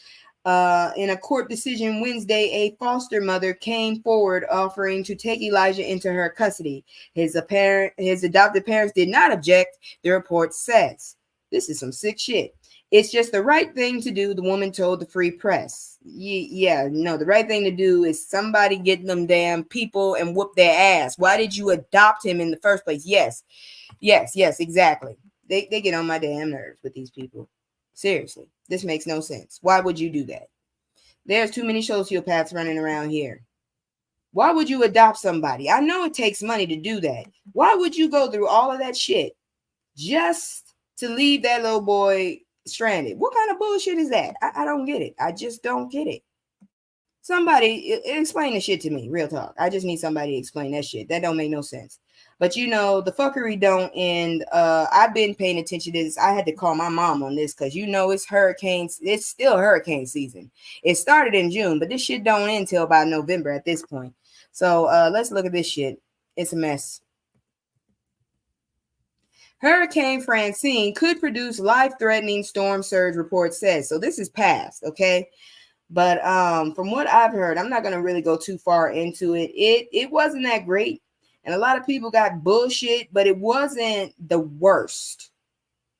In a court decision Wednesday, a foster mother came forward offering to take Elijah into her custody. His adopted parents did not object, the report says. This is some sick shit. It's just the right thing to do, the woman told the Free Press. The right thing to do is somebody get them damn people and whoop their ass. Why did you adopt him in the first place? Yes, exactly. They get on my damn nerves with these people. Seriously, this makes no sense. Why would you do that? There's too many sociopaths running around here. Why would you adopt somebody? I know it takes money to do that. Why would you go through all of that shit just to leave that little boy stranded? What kind of bullshit is that? I don't get it. I just don't get it. Somebody explain the shit to me. Real talk. I just need somebody to explain that shit. That don't make no sense. But the fuckery don't end. I've been paying attention to this. I had to call my mom on this because it's still hurricane season. It started in June, but this shit don't end till about November at this point. So let's look at this shit. It's a mess. Hurricane Francine could produce life-threatening storm surge, report says. So this is past, okay? But from what I've heard, I'm not gonna really go too far into it. It wasn't that great, and a lot of people got bullshit, but it wasn't the worst.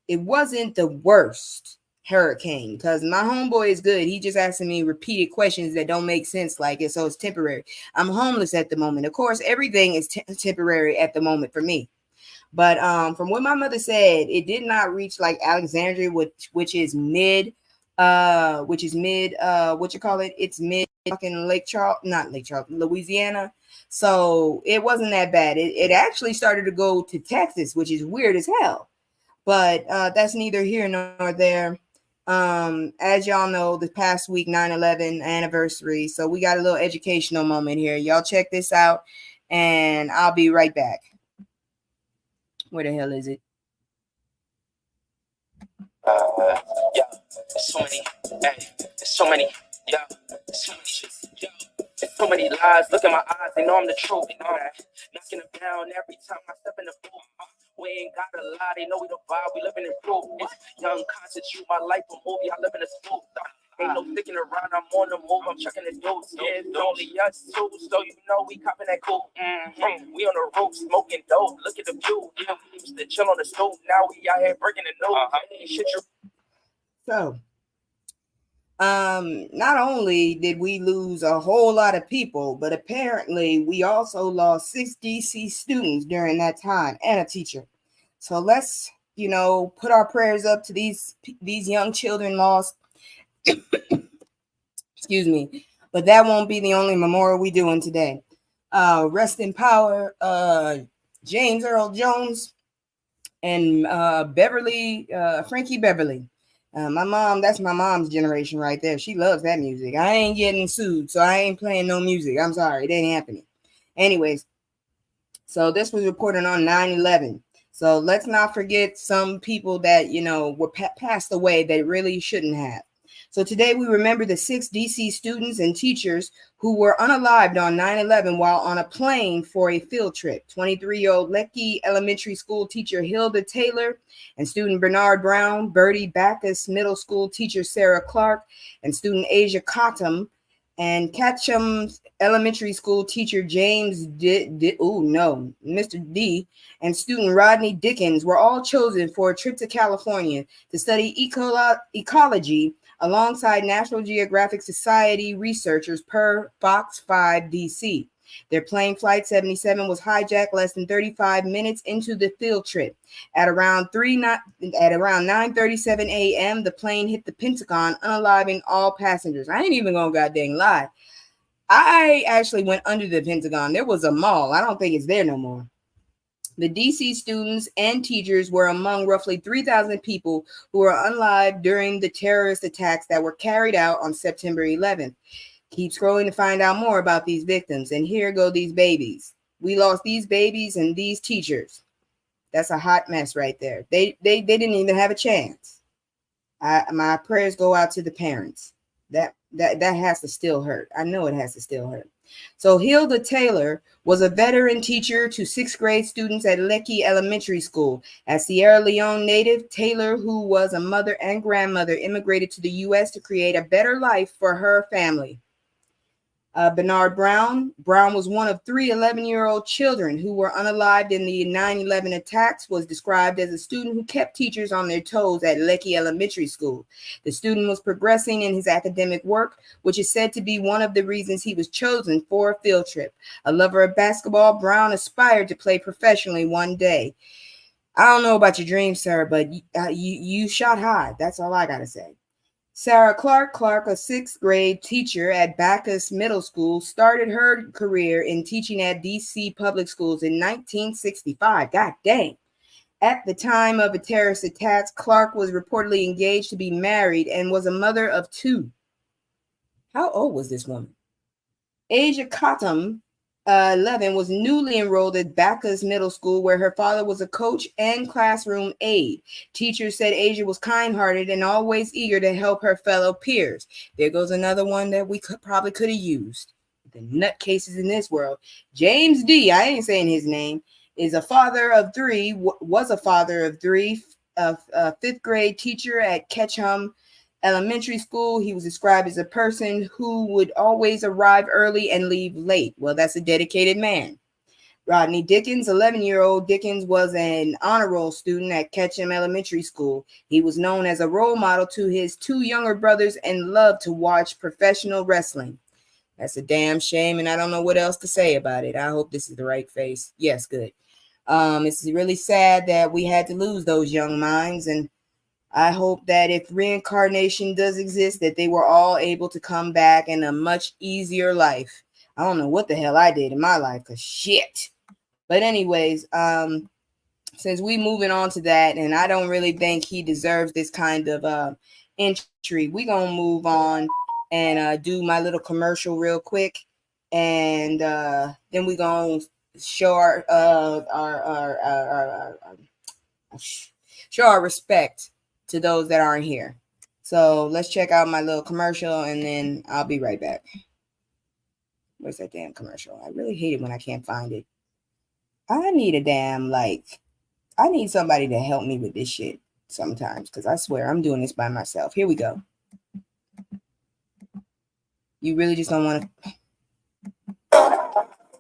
It wasn't the worst hurricane because my homeboy is good. He just asking me repeated questions that don't make sense, like it. So it's temporary. I'm homeless at the moment. Of course, everything is temporary at the moment for me. But from what my mother said, it did not reach like Alexandria, which is mid, what you call it? It's mid fucking Lake Charles, not Lake Charles, Louisiana. So it wasn't that bad. It actually started to go to Texas, which is weird as hell. But that's neither here nor there. As y'all know, the past week, 9/11 anniversary. So we got a little educational moment here. Y'all check this out, and I'll be right back. Where the hell is it? Yeah, so many, hey, so many, yeah, so many shits, yeah. So many lies, look in my eyes, they know I'm the truth, you know that. Knocking them down every time I step in the booth. We ain't gotta lie, they know we the vibe, we living in proof. It's young content, shoot my life a movie, I live in a spook. Ain't no sticking around, I'm on the move, I'm checking the dudes. Yeah, it's only us two, so you know we copping that cool. We on the roof, smoking dope, look at the view. Yeah, we used to chill on the stove, now we out here breaking the news. Shit, you. So, not only did we lose a whole lot of people, but apparently we also lost 6 DC students during that time and a teacher. So let's, put our prayers up to these young children lost. Excuse me. But that won't be the only memorial we doing today. Rest in power, James Earl Jones and Frankie Beverly. That's my mom's generation right there. She loves that music. I ain't getting sued, so I ain't playing no music. I'm sorry, it ain't happening. Anyways, so this was reported on 9/11. So let's not forget some people that, were passed away that really shouldn't have. So today we remember the 6 DC students and teachers who were unalived on 9/11 while on a plane for a field trip. 23-year-old Leckie Elementary School teacher Hilda Taylor and student Bernard Brown, Bertie Backus Middle School teacher Sarah Clark, and student Asia Cottom, and Ketchum's Elementary School teacher James Mr. D, and student Rodney Dickens were all chosen for a trip to California to study ecology alongside National Geographic Society researchers per Fox 5 DC. Their plane Flight 77 was hijacked less than 35 minutes into the field trip. At around 9:37 a.m., the plane hit the Pentagon, unaliving all passengers. I ain't even gonna goddamn lie. I actually went under the Pentagon. There was a mall. I don't think it's there no more. The DC students and teachers were among roughly 3,000 people who were unalived during the terrorist attacks that were carried out on September 11th. Keep scrolling to find out more about these victims. And here go these babies. We lost these babies and these teachers. That's a hot mess right there. They didn't even have a chance. My prayers go out to the parents. That has to still hurt. I know it has to still hurt. So Hilda Taylor was a veteran teacher to 6th grade students at Leckie Elementary School. As Sierra Leone native, Taylor, who was a mother and grandmother, immigrated to the U.S. to create a better life for her family. Bernard Brown was one of 3 11-year-old children who were unalived in the 9/11 attacks, was described as a student who kept teachers on their toes at Leckie Elementary School. The student was progressing in his academic work, which is said to be one of the reasons he was chosen for a field trip. A lover of basketball, Brown aspired to play professionally one day. I don't know about your dreams, sir, but you shot high. That's all I got to say. Sarah Clark, a 6th grade teacher at Backus Middle School, started her career in teaching at DC public schools in 1965. God dang. At the time of the terrorist attacks, Clark was reportedly engaged to be married and was a mother of 2. How old was this woman? Asia Cottom 11 was newly enrolled at Bacchus Middle School, where her father was a coach and classroom aide. Teachers said Asia was kind-hearted and always eager to help her fellow peers. There goes another one that we probably could have used. The nutcases in this world. James D., I ain't saying his name, is a father of three, was a father of three, a fifth grade teacher at Ketchum Elementary School. He was described as a person who would always arrive early and leave late. Well, that's a dedicated man. Rodney Dickens, 11-year-old Dickens, was an honor roll student at Ketchum Elementary School. He was known as a role model to his two younger brothers and loved to watch professional wrestling. That's a damn shame, and I don't know what else to say about it. I hope this is the right face. Yes, good. It's really sad that we had to lose those young minds, and I hope that if reincarnation does exist, that they were all able to come back in a much easier life. I don't know what the hell I did in my life, cause shit. But anyways, since we moving on to that, and I don't really think he deserves this kind of entry, we gonna move on and do my little commercial real quick, and then we gonna show show our respect to those that aren't here. So let's check out my little commercial, and then I'll be right back. Where's that damn commercial? I really hate it when I can't find it. I need a damn, I need somebody to help me with this shit sometimes, because I swear I'm doing this by myself. Here we go. You really just don't want to.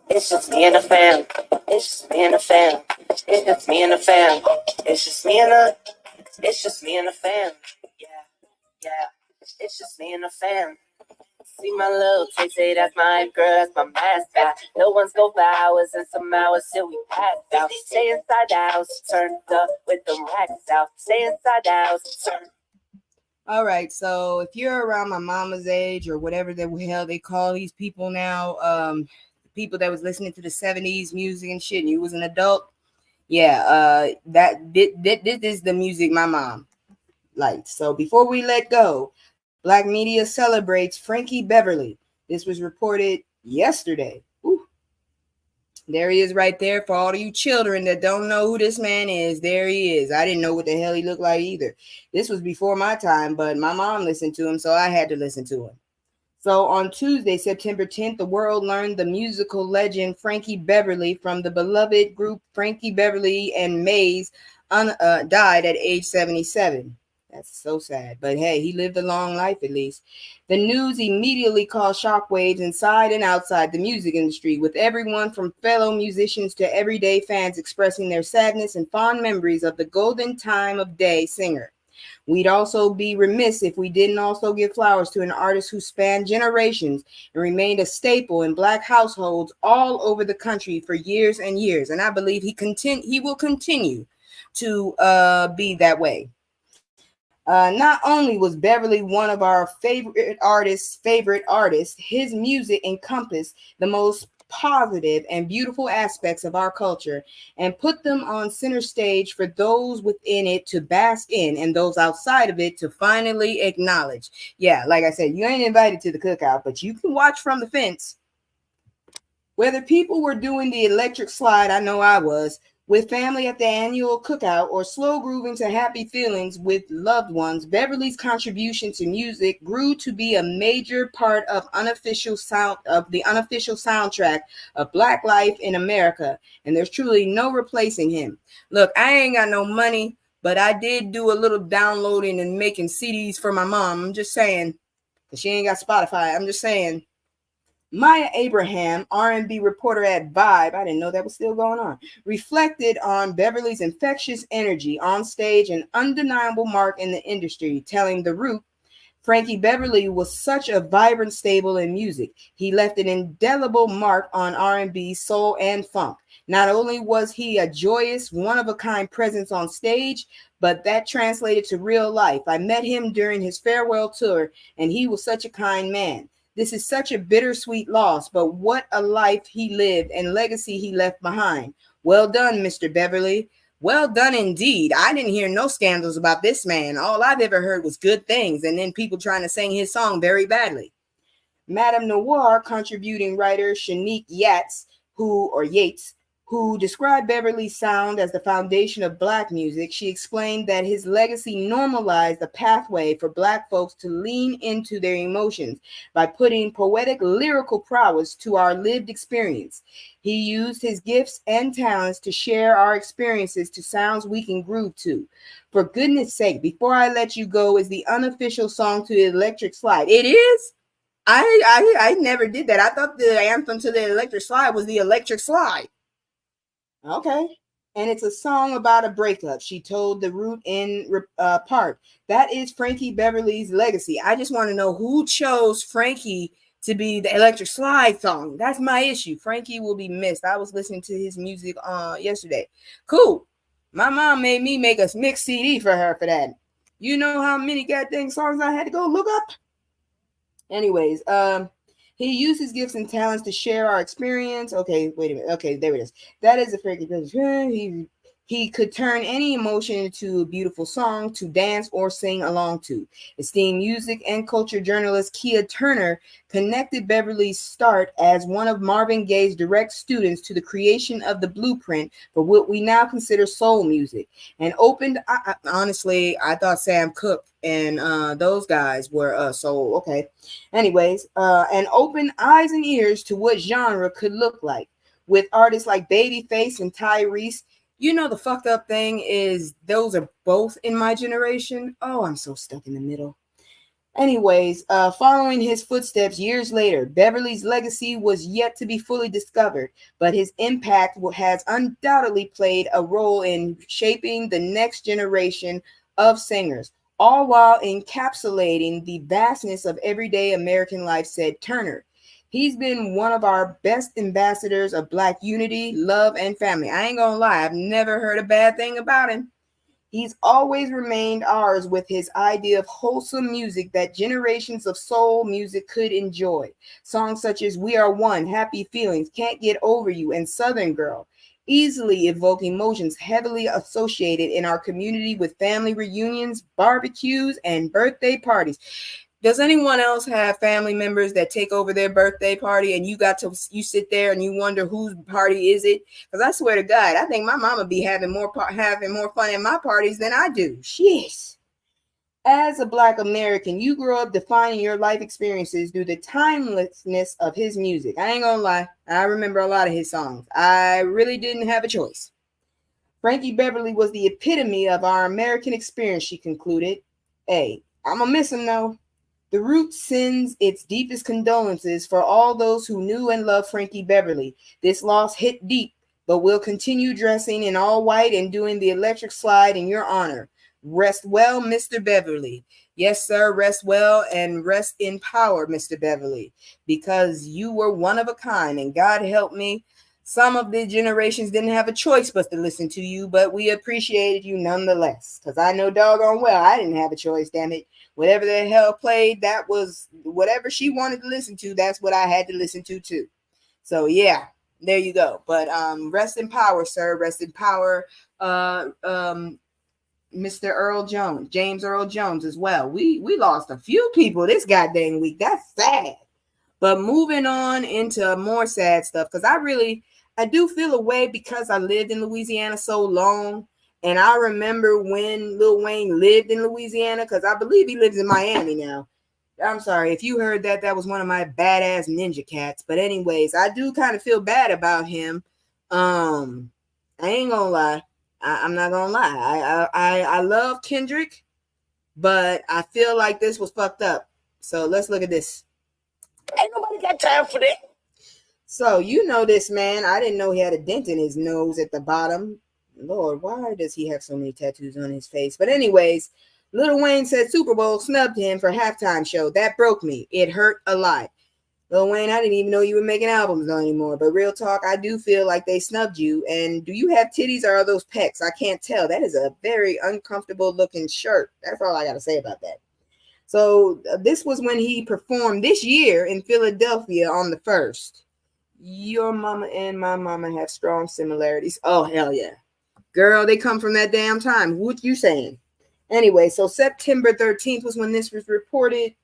It's just me and the fam. It's just me and the fam. It's just me and the fam. It's just me and the. It's just me and the fam. Yeah, yeah. It's just me and the fam. See my little Tay Tay, that's my girl, that's my mascot. No one's go for hours and some hours till we pass out. Stay inside the house, turned up with the racks out. Stay inside the house, turn. All right, so if you're around my mama's age or whatever the hell they call these people now, people that was listening to the 70s music and shit, and you was an adult, yeah, this is the music my mom liked. So before we let go, Black media celebrates Frankie Beverly. This was reported yesterday. Ooh. There he is right there for all of you children that don't know who this man is. There he is. I didn't know what the hell he looked like either. This was before my time, but my mom listened to him, so I had to listen to him. So on Tuesday, September 10th, the world learned the musical legend Frankie Beverly from the beloved group Frankie Beverly and Mays died at age 77. That's so sad. But hey, he lived a long life at least. The news immediately caused shockwaves inside and outside the music industry, with everyone from fellow musicians to everyday fans expressing their sadness and fond memories of the golden time of day singer. We'd also be remiss if we didn't also give flowers to an artist who spanned generations and remained a staple in Black households all over the country for years and years. And I believe he will continue to be that way. Not only was Beverly one of our favorite artists, his music encompassed the most positive and beautiful aspects of our culture and put them on center stage for those within it to bask in and those outside of it to finally acknowledge. Yeah, like I said, you ain't invited to the cookout, but you can watch from the fence. Whether people were doing the electric slide, I know I was, with family at the annual cookout, or slow grooving to happy feelings with loved ones, Beverly's contribution to music grew to be a major part of the unofficial soundtrack of Black life in America, and there's truly no replacing him. Look, I ain't got no money, but I did do a little downloading and making CDs for my mom. I'm just saying, because she ain't got Spotify. I'm just saying. Maya Abraham, R&B reporter at Vibe, I didn't know that was still going on, reflected on Beverly's infectious energy on stage, an undeniable mark in the industry, telling The Root, Frankie Beverly was such a vibrant stable in music. He left an indelible mark on R&B, soul, and funk. Not only was he a joyous, one-of-a-kind presence on stage, but that translated to real life. I met him during his farewell tour, and he was such a kind man. This is such a bittersweet loss, but what a life he lived and legacy he left behind. Well done, Mr. Beverly. Well done indeed. I didn't hear no scandals about this man. All I've ever heard was good things, and then people trying to sing his song very badly. Madame Noir contributing writer Shanique Yatz Yates, who described Beverly's sound as the foundation of Black music. She explained that his legacy normalized a pathway for Black folks to lean into their emotions by putting poetic lyrical prowess to our lived experience. He used his gifts and talents to share our experiences to sounds we can groove to. For goodness sake, Before I Let You Go is the unofficial song to the Electric Slide. It is? I never did that. I thought the anthem to the Electric Slide was the Electric Slide. Okay. And it's a song about a breakup. She told the Root in part. That is Frankie Beverly's legacy. I just want to know who chose Frankie to be the Electric Slide song. That's my issue. Frankie will be missed. I was listening to his music yesterday. Cool. My mom made me make a mix CD for her for that. You know how many goddamn songs I had to go look up? Anyways, he used his gifts and talents to share our experience. Okay, wait a minute. Okay, there it is. That is a fair gift. He could turn any emotion into a beautiful song to dance or sing along to. Esteemed music and culture journalist Kia Turner connected Beverly's start as one of Marvin Gaye's direct students to the creation of the blueprint for what we now consider soul music, and opened. Honestly, I thought Sam Cooke and those guys were soul. Okay, anyways, and opened eyes and ears to what genre could look like with artists like Babyface and Tyrese. You know, the fucked up thing is those are both in my generation. Oh, I'm so stuck in the middle. Anyways, following his footsteps years later, Beverly's legacy was yet to be fully discovered, but his impact has undoubtedly played a role in shaping the next generation of singers, all while encapsulating the vastness of everyday American life, said Turner. He's been one of our best ambassadors of Black unity, love, and family. I ain't gonna lie, I've never heard a bad thing about him. He's always remained ours with his idea of wholesome music that generations of soul music could enjoy. Songs such as We Are One, Happy Feelings, Can't Get Over You, and Southern Girl easily evoke emotions heavily associated in our community with family reunions, barbecues, and birthday parties. Does anyone else have family members that take over their birthday party and you sit there and you wonder whose party is it? Because I swear to God, I think my mama be having more fun at my parties than I do. Shit. As a Black American, you grow up defining your life experiences through the timelessness of his music. I ain't gonna lie, I remember a lot of his songs. I really didn't have a choice. Frankie Beverly was the epitome of our American experience, she concluded. Hey, I'm gonna miss him though. The Root sends its deepest condolences for all those who knew and loved Frankie Beverly. This loss hit deep, but we'll continue dressing in all white and doing the electric slide in your honor. Rest well, Mr. Beverly. Yes, sir, rest well and rest in power, Mr. Beverly, because you were one of a kind, and God help me, some of the generations didn't have a choice but to listen to you, but we appreciated you nonetheless. Because I know doggone well I didn't have a choice, damn it. Whatever the hell played, that was whatever she wanted to listen to, that's what I had to listen to too. So yeah, there you go. But rest in power, sir. Rest in power, Mr. Earl Jones, James Earl Jones as well. We lost a few people this goddamn week. That's sad. But moving on into more sad stuff, because I do feel a way because I lived in Louisiana so long. And I remember when Lil Wayne lived in Louisiana, because I believe he lives in Miami now. I'm sorry if you heard that. That was one of my badass ninja cats. But anyways, I do kind of feel bad about him. I ain't gonna lie. I'm not gonna lie. I love Kendrick, but I feel like this was fucked up. So let's look at this. Ain't nobody got time for that. So you know this man. I didn't know he had a dent in his nose at the bottom. Lord, why does he have so many tattoos on his face? But anyways, Lil Wayne said Super Bowl snubbed him for halftime show. That broke me. It hurt a lot. Lil Wayne, I didn't even know you were making albums no anymore. But real talk, I do feel like they snubbed you. And do you have titties or are those pecs? I can't tell. That is a very uncomfortable looking shirt. That's all I got to say about that. So this was when he performed this year in Philadelphia on the 1st. Your mama and my mama have strong similarities. Oh, hell yeah. Girl, they come from that damn time. What you saying? Anyway, so September 13th was when this was reported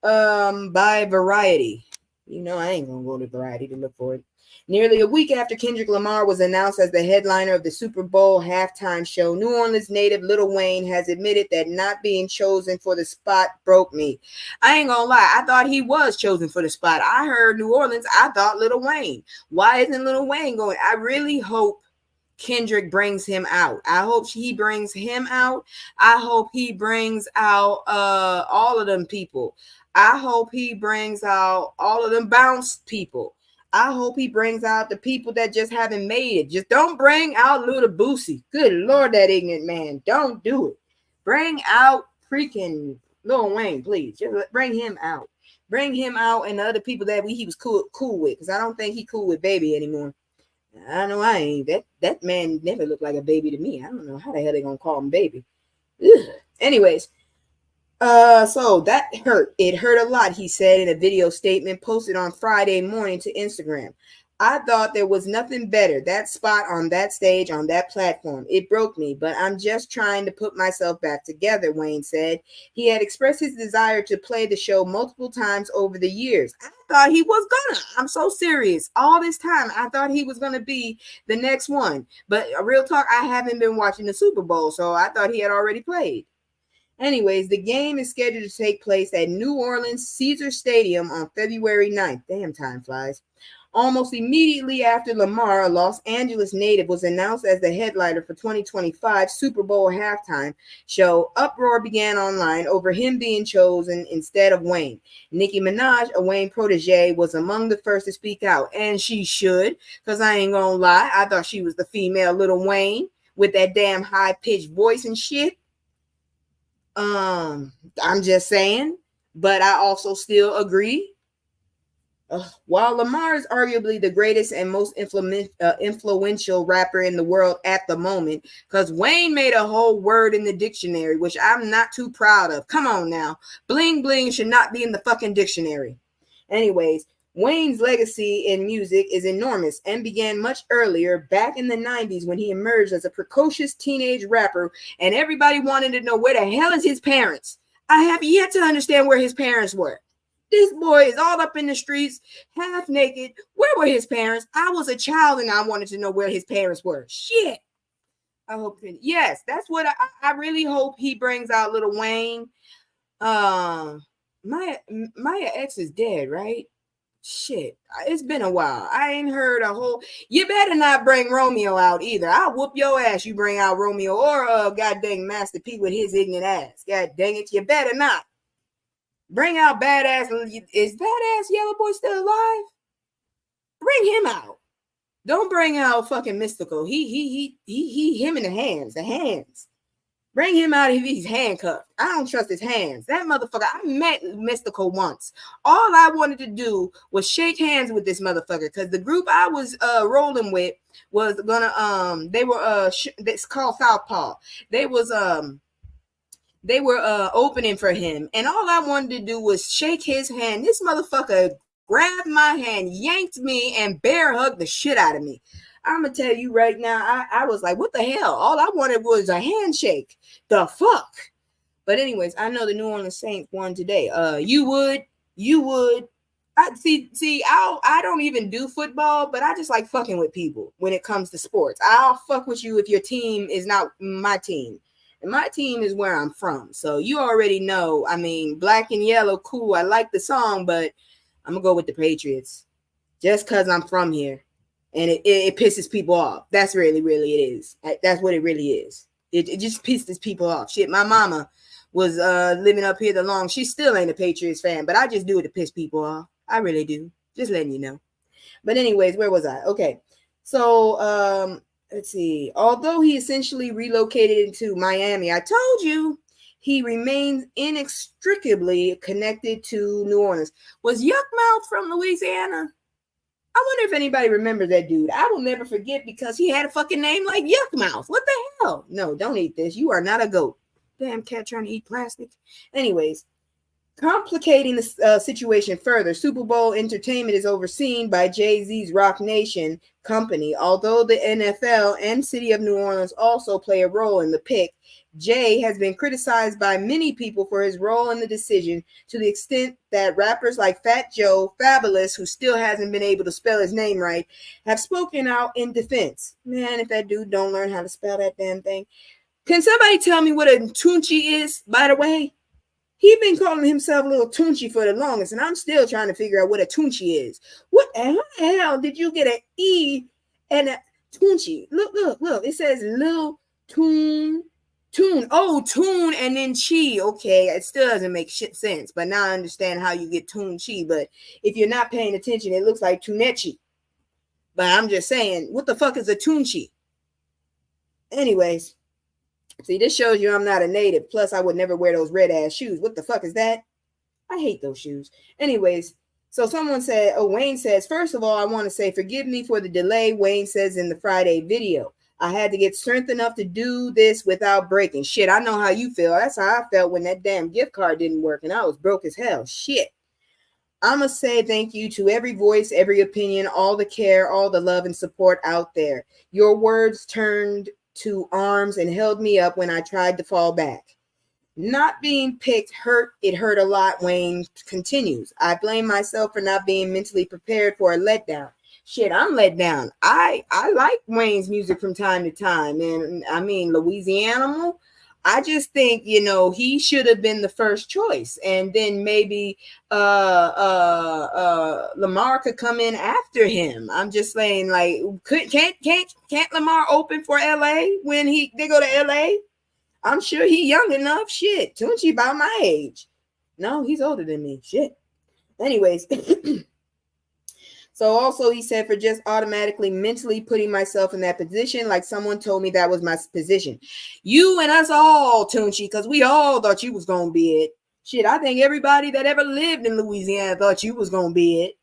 by Variety. You know, I ain't going to go to Variety to look for it. Nearly a week after Kendrick Lamar was announced as the headliner of the Super Bowl halftime show, New Orleans native Lil Wayne has admitted that not being chosen for the spot broke me. I ain't gonna lie, I thought he was chosen for the spot. I heard New Orleans, I thought Lil Wayne. Why isn't Lil Wayne going? I really hope Kendrick brings him out. I hope he brings him out. I hope he brings out all of them people. I hope he brings out all of them bounce people. I hope he brings out the people that just haven't made it. Just don't bring out Little Boosie. Good Lord, that ignorant man. Don't do it. Bring out freaking Lil Wayne, please. Just bring him out. Bring him out and the other people that he was cool with. Because I don't think he cool with Baby anymore. I know I ain't. That man never looked like a baby to me. I don't know how the hell they gonna call him Baby. Ugh. Anyways, so that hurt. It hurt a lot, he said in a video statement posted on Friday morning to Instagram. I thought there was nothing better. That spot on that stage, on that platform. It broke me, but I'm just trying to put myself back together, Wayne said. He had expressed his desire to play the show multiple times over the years. I thought he was gonna. I'm so serious. All this time, I thought he was gonna be the next one. But real talk, I haven't been watching the Super Bowl, so I thought he had already played. Anyways, the game is scheduled to take place at New Orleans Caesar Stadium on February 9th. Damn, time flies. Almost immediately after Lamar, a Los Angeles native, was announced as the headliner for 2025 Super Bowl halftime show, uproar began online over him being chosen instead of Wayne. Nicki Minaj, a Wayne protege, was among the first to speak out, and she should, because I ain't gonna lie, I thought she was the female Lil Wayne with that damn high-pitched voice and shit. I'm just saying, but I also still agree. While Lamar is arguably the greatest and most influential rapper in the world at the moment, because Wayne made a whole word in the dictionary, which I'm not too proud of. Come on now. Bling bling should not be in the fucking dictionary. Anyways, Wayne's legacy in music is enormous and began much earlier, back in the 90s, when he emerged as a precocious teenage rapper and everybody wanted to know where the hell is his parents. I have yet to understand where his parents were. This boy is all up in the streets, half naked. Where were his parents? I was a child and I wanted to know where his parents were. Shit. I hope. Yes, that's what I really hope he brings out Lil Wayne. Maya ex is dead, right? Shit, it's been a while. I ain't heard a whole. You better not bring Romeo out either. I'll whoop your ass. You bring out Romeo or god dang Master P with his ignorant ass. God dang it, you better not. Bring out badass. Is badass Yellow Boy still alive? Bring him out. Don't bring out fucking Mystical. He him in the hands. The hands. Bring him out if he's handcuffed. I don't trust his hands. That motherfucker. I met Mystical once. All I wanted to do was shake hands with this motherfucker because the group I was rolling with was gonna they were it's called Southpaw. They were opening for him, and all I wanted to do was shake his hand. This motherfucker grabbed my hand, yanked me, and bear hugged the shit out of me. I'm gonna tell you right now, I was like, what the hell? All I wanted was a handshake. The fuck? But anyways, I know the New Orleans Saints won today. You would. I don't even do football, but I just like fucking with people when it comes to sports. I'll fuck with you if your team is not my team. And my team is where I'm from. So you already know, I mean, black and yellow, cool. I like the song, but I'm going to go with the Patriots just because I'm from here. And it pisses people off. That's really it is. That's what it really is. It just pisses people off. Shit, my mama was living up here the long. She still ain't a Patriots fan, but I just do it to piss people off. I really do. Just letting you know. But anyways, where was I? Okay. So, let's see. Although he essentially relocated into Miami, I told you he remains inextricably connected to New Orleans. Was Yuckmouth from Louisiana? I wonder if anybody remembers that dude. I will never forget because he had a fucking name like Yuckmouth. What the hell? No, don't eat this. You are not a goat. Damn cat trying to eat plastic. Anyways, Complicating the situation further, Super Bowl entertainment is overseen by Jay-Z's Rock Nation company. Although the NFL and City of New Orleans also play a role in the pick, Jay has been criticized by many people for his role in the decision, to the extent that rappers like Fat Joe, Fabulous, who still hasn't been able to spell his name right, have spoken out in defense. Man, if that dude don't learn how to spell that damn thing. Can somebody tell me what a tunchi is, by the way? He been calling himself Little Tunchi for the longest, and I'm still trying to figure out what a Tunchi is. What the hell did you get an E and a Tunchi? Look. It says Lil Tune. Oh, Tune and then Chi. Okay, it still doesn't make shit sense, but now I understand how you get Tune Chi. But if you're not paying attention, it looks like Tunechi. But I'm just saying, what the fuck is a Tunchi? Anyways. See, this shows you I'm not a native. Plus, I would never wear those red ass shoes. What the fuck is that? I hate those shoes. Anyways, so someone said, Wayne says, first of all, I want to say forgive me for the delay, Wayne says in the Friday video. I had to get strength enough to do this without breaking. Shit, I know how you feel. That's how I felt when that damn gift card didn't work and I was broke as hell. Shit. I must say thank you to every voice, every opinion, all the care, all the love and support out there. Your words turned to arms and held me up when I tried to fall back. Not being picked hurt. It hurt a lot, Wayne continues. I blame myself for not being mentally prepared for a letdown. Shit, I'm let down. I like Wayne's music from time to time. And I mean, Louisiana, I just think, he should have been the first choice. And then maybe Lamar could come in after him. I'm just saying, like, can't Lamar open for LA when they go to LA? I'm sure he's young enough. Shit, Tunchi about my age. No, he's older than me. Shit. Anyways. So also he said, for just automatically mentally putting myself in that position, like someone told me that was my position. You and us all, Tunchi, because we all thought you was going to be it. Shit, I think everybody that ever lived in Louisiana thought you was going to be it.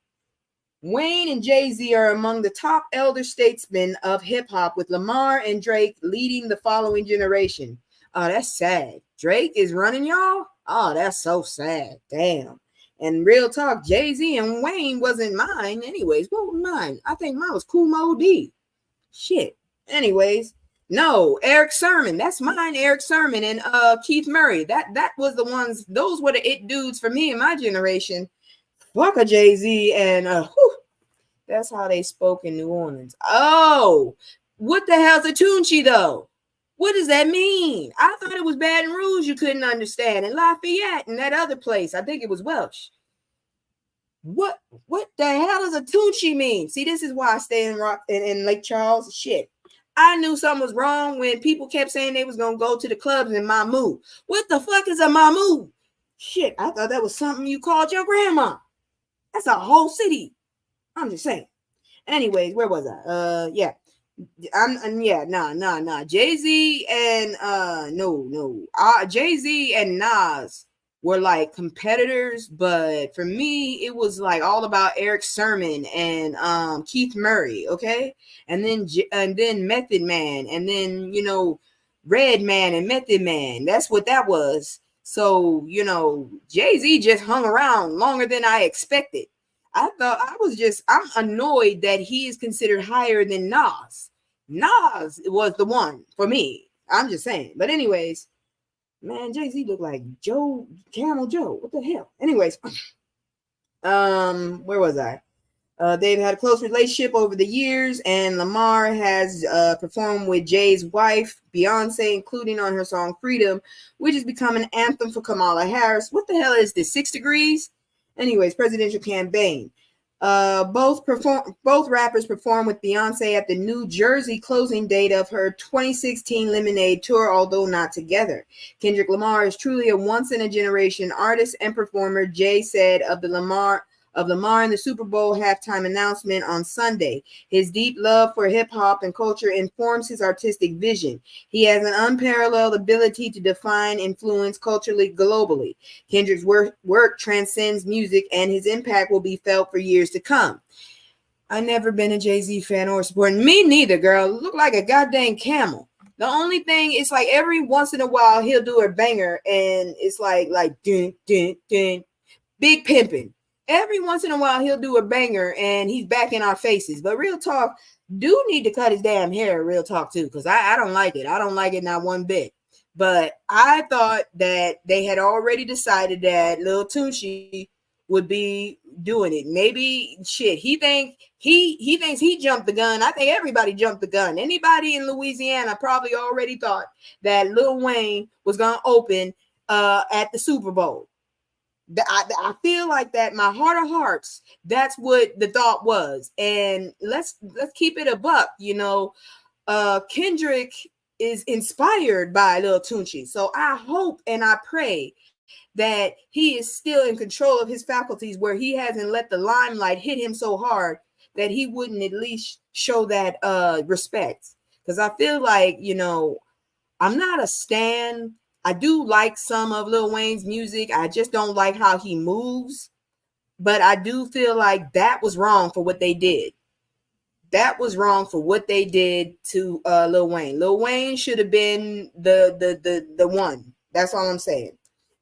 Wayne and Jay-Z are among the top elder statesmen of hip-hop, with Lamar and Drake leading the following generation. Oh, that's sad. Drake is running y'all? Oh, that's so sad. Damn. And real talk, Jay-Z and Wayne wasn't mine anyways. What was mine? I think mine was Kool Moe Dee. Shit. Anyways, no, Eric Sermon. That's mine, Eric Sermon and Keith Murray. That was the ones, those were the it dudes for me in my generation. Fuck a Jay-Z and that's how they spoke in New Orleans. Oh, what the hell's a Tunchi though? What does that mean? I thought it was Baton Rouge you couldn't understand, and Lafayette and that other place. I think it was Welsh. What the hell does a Tunchi mean? See, this is why I stay in Lake Charles. Shit. I knew something was wrong when people kept saying they was going to go to the clubs in Mamou. What the fuck is a Mamou? Shit, I thought that was something you called your grandma. That's a whole city. I'm just saying. Anyways, where was I? Yeah. Jay-Z and Jay-Z and Nas were like competitors, but for me it was like all about Eric Sermon and Keith Murray, okay? And then Method Man, and then Red Man and Method Man. That's what that was. So, Jay-Z just hung around longer than I expected. I'm annoyed that he is considered higher than Nas. Nas was the one for me. I'm just saying. But anyways, man, Jay-Z looked like Camel Joe. What the hell? Anyways, where was I? They've had a close relationship over the years, and Lamar has performed with Jay's wife, Beyonce, including on her song Freedom, which has become an anthem for Kamala Harris. What the hell is this, 6 Degrees? Anyways, presidential campaign. Both rappers performed with Beyonce at the New Jersey closing date of her 2016 Lemonade tour, although not together. Kendrick Lamar is truly a once-in-a-generation artist and performer, Jay said of Lamar in the Super Bowl halftime announcement on Sunday. His deep love for hip-hop and culture informs his artistic vision. He has an unparalleled ability to define influence culturally globally. Kendrick's work transcends music, and his impact will be felt for years to come. I've never been a Jay-Z fan or supporter. Me neither, girl. Look like a goddamn camel. The only thing is like every once in a while he'll do a banger and it's like dun dun dun big pimping. Every once in a while he'll do a banger and he's back in our faces. But real talk, do need to cut his damn hair, real talk too, because I don't like it. I don't like it not one bit. But I thought that they had already decided that Lil Tunchi would be doing it. Maybe shit. He thinks he jumped the gun. I think everybody jumped the gun. Anybody in Louisiana probably already thought that Lil Wayne was gonna open at the Super Bowl. I feel like that my heart of hearts, that's what the thought was. And let's keep it a buck, Kendrick is inspired by Lil Tunchi. So I hope and I pray that he is still in control of his faculties where he hasn't let the limelight hit him so hard that he wouldn't at least show that respect. Because I feel like, I'm not a stan. I do like some of Lil Wayne's music. I just don't like how he moves. But I do feel like that was wrong for what they did. That was wrong for what they did to Lil Wayne. Lil Wayne should have been the one. That's all I'm saying.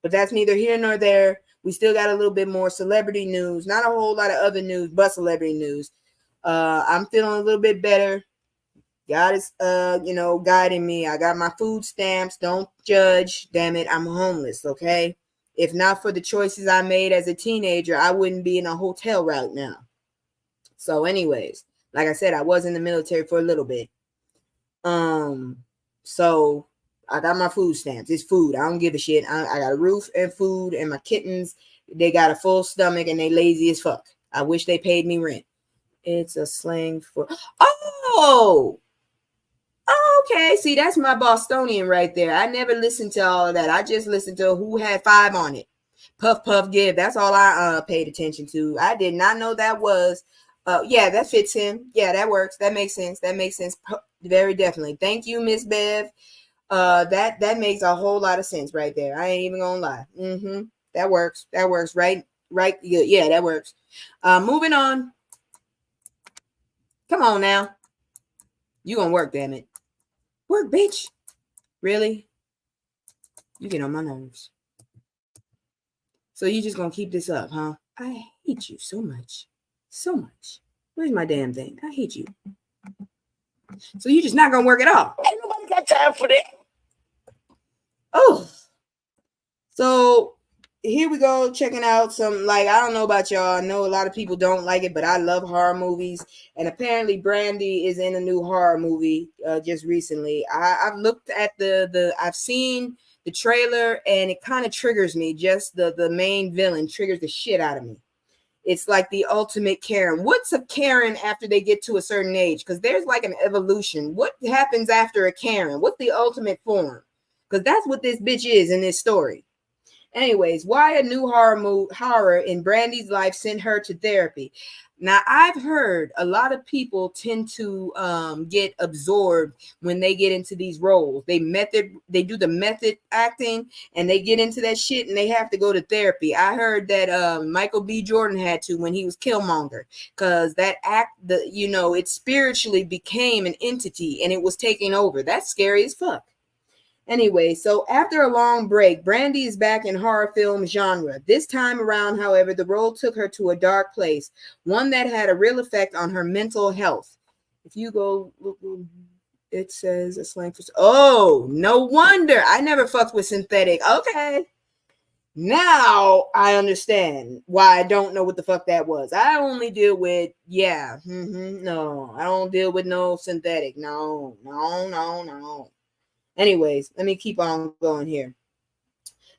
But that's neither here nor there. We still got a little bit more celebrity news. Not a whole lot of other news, but celebrity news. I'm feeling a little bit better. God is, guiding me. I got my food stamps. Don't judge. Damn it, I'm homeless, okay? If not for the choices I made as a teenager, I wouldn't be in a hotel right now. So anyways, like I said, I was in the military for a little bit. So I got my food stamps. It's food. I don't give a shit. I got a roof and food, and my kittens, they got a full stomach and they lazy as fuck. I wish they paid me rent. It's a slang for, oh, okay. See, that's my Bostonian right there. I never listened to all of that. I just listened to who had 5 on it. Puff Puff Give. That's all I paid attention to. I did not know that was. Yeah, that fits him. Yeah, that works. That makes sense. Very definitely. Thank you, Miss Bev. That makes a whole lot of sense right there. I ain't even gonna lie. That works. That works. Right. Good. Yeah, that works. Moving on. Come on now. You gonna work, damn it. Work, bitch. Really? You get on my nerves. So you just gonna keep this up, huh? I hate you so much. So much. Where's my damn thing? I hate you. So you just not gonna work at all. Ain't nobody got time for that. Oh. So here we go, checking out some, I don't know about y'all. I know a lot of people don't like it, but I love horror movies. And apparently Brandy is in a new horror movie just recently. I've looked at I've seen the trailer and it kind of triggers me. Just the main villain triggers the shit out of me. It's like the ultimate Karen. What's a Karen after they get to a certain age? Because there's like an evolution. What happens after a Karen? What's the ultimate form? Because that's what this bitch is in this story. Anyways, why a new horror in Brandy's life sent her to therapy? Now, I've heard a lot of people tend to get absorbed when they get into these roles. They do the method acting and they get into that shit and they have to go to therapy. I heard that Michael B. Jordan had to when he was Killmonger, because that it spiritually became an entity and it was taking over. That's scary as fuck. Anyway, so after a long break, Brandy is back in horror film genre. This time around, however, the role took her to a dark place, one that had a real effect on her mental health. If you go, it says a slang for... Oh, no wonder. I never fucked with synthetic. Okay. Now I understand why I don't know what the fuck that was. I only deal with, no, I don't deal with no synthetic. No. Anyways, let me keep on going here.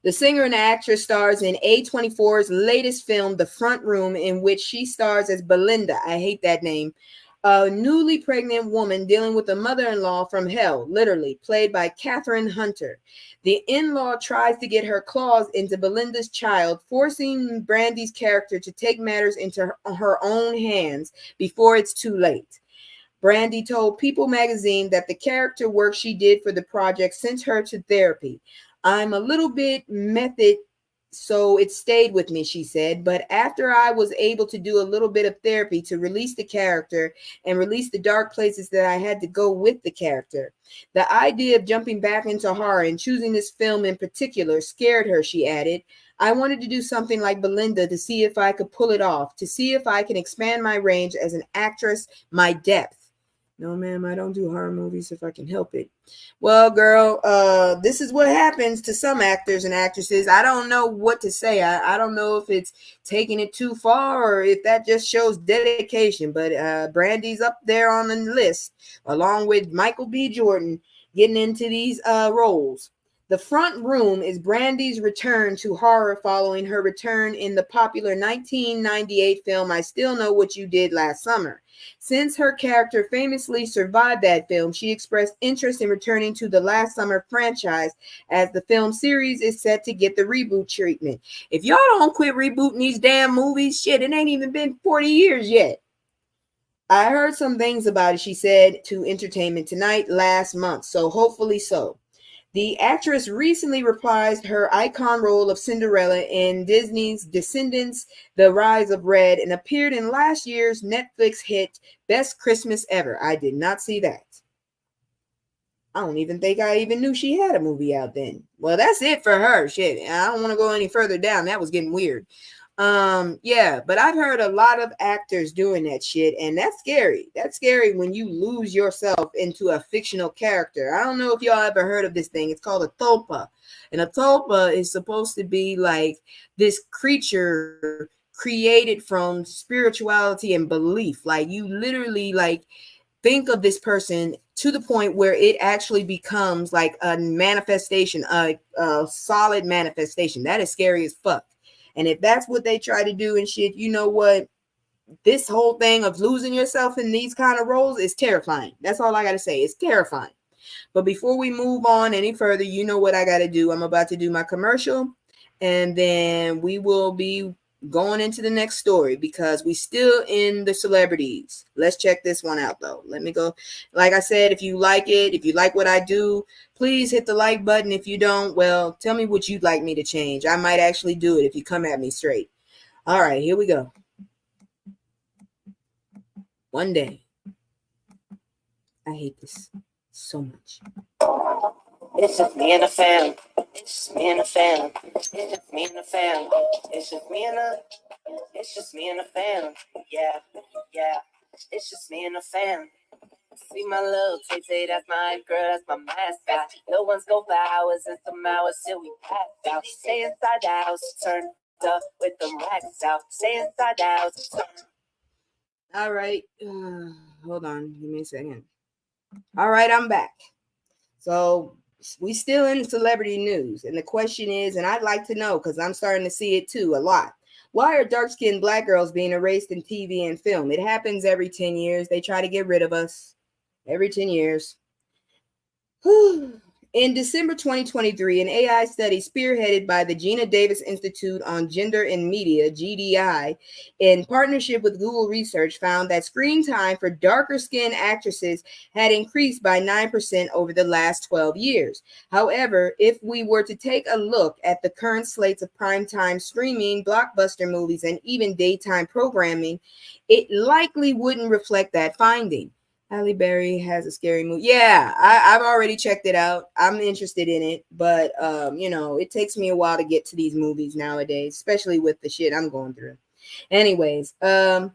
The singer and actress stars in A24's latest film, The Front Room, in which she stars as Belinda. I hate that name. A newly pregnant woman dealing with a mother-in-law from hell, literally, played by Katherine Hunter. The in-law tries to get her claws into Belinda's child, forcing Brandy's character to take matters into her own hands before it's too late. Brandy told People magazine that the character work she did for the project sent her to therapy. I'm a little bit method so it stayed with me, she said. But after I was able to do a little bit of therapy to release the character and release the dark places that I had to go with the character, the idea of jumping back into horror and choosing this film in particular scared her, she added. I wanted to do something like Belinda to see if I could pull it off, to see if I can expand my range as an actress, my depth. No, ma'am, I don't do horror movies if I can help it. Well, girl, this is what happens to some actors and actresses. I don't know what to say. I don't know if it's taking it too far or if that just shows dedication. But Brandy's up there on the list, along with Michael B. Jordan, getting into these roles. The Front Room is Brandy's return to horror following her return in the popular 1998 film I Still Know What You Did Last Summer. Since her character famously survived that film, she expressed interest in returning to the Last Summer franchise as the film series is set to get the reboot treatment. If y'all don't quit rebooting these damn movies, shit, it ain't even been 40 years yet. I heard some things about it, she said to Entertainment Tonight last month, so hopefully so. The actress recently reprised her icon role of Cinderella in Disney's Descendants, The Rise of Red, and appeared in last year's Netflix hit Best Christmas Ever. I did not see that. I don't even think I even knew she had a movie out then. Well, that's it for her. Shit, I don't want to go any further down. That was getting weird. Yeah, but I've heard a lot of actors doing that shit, and that's scary. That's scary when you lose yourself into a fictional character. I don't know if y'all ever heard of this thing. It's called a tulpa. And a tulpa is supposed to be like this creature created from spirituality and belief. Like you literally like think of this person to the point where it actually becomes like a manifestation, a solid manifestation. That is scary as fuck. And if that's what they try to do and shit, you know what? This whole thing of losing yourself in these kind of roles is terrifying. That's all I got to say. It's terrifying. But before we move on any further, you know what I got to do. I'm about to do my commercial, and then we will be going into the next story because we still in the celebrities. Let's check this one out though. Let me go. Like I said, if you like it, if you like what I do, please hit the like button. If you don't, well, tell me what you'd like me to change. I might actually do it if you come at me straight. All right, here we go. One day. I hate this so much. It's just me and the fam. It's just me and the fam. It's just me and the fam. It's just me and the. It's just me and the fam. Yeah, yeah. It's just me and the fam. See my little Tay, that's my girl, that's my mascot. No one's go for hours and some hours till we pass out. Stay inside the house, turn up with them racks out. Stay inside the house, turn. All right. Hold on. Give me a second. All right, I'm back. So we still in celebrity news. And the question is, and I'd like to know because I'm starting to see it too a lot. Why are dark-skinned black girls being erased in TV and film? It happens every 10 years. They try to get rid of us every 10 years. In December 2023, an AI study spearheaded by the Gina Davis Institute on Gender and Media, GDI, in partnership with Google Research, found that screen time for darker-skinned actresses had increased by 9% over the last 12 years. However, if we were to take a look at the current slates of primetime streaming, blockbuster movies, and even daytime programming, it likely wouldn't reflect that finding. Halle Berry has a scary movie. Yeah, I've already checked it out. I'm interested in it, but it takes me a while to get to these movies nowadays, especially with the shit I'm going through. Anyways, to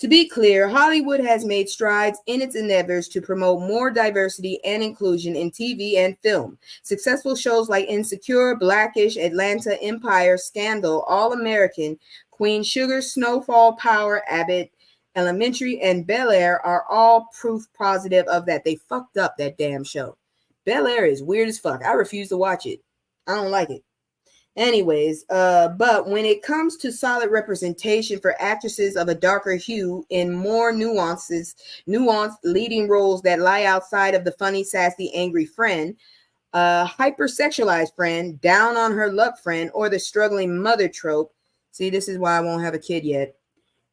be clear, Hollywood has made strides in its endeavors to promote more diversity and inclusion in TV and film. Successful shows like Insecure, Blackish, Atlanta, Empire, Scandal, All American, Queen Sugar, Snowfall, Power, Abbott Elementary, and Bel Air are all proof positive of that. They fucked up that damn show. Bel Air is weird as fuck. I refuse to watch it. I don't like it. Anyways, but when it comes to solid representation for actresses of a darker hue in more nuanced leading roles that lie outside of the funny, sassy, angry friend, hypersexualized friend, down on her luck friend, or the struggling mother trope. See, this is why I won't have a kid yet.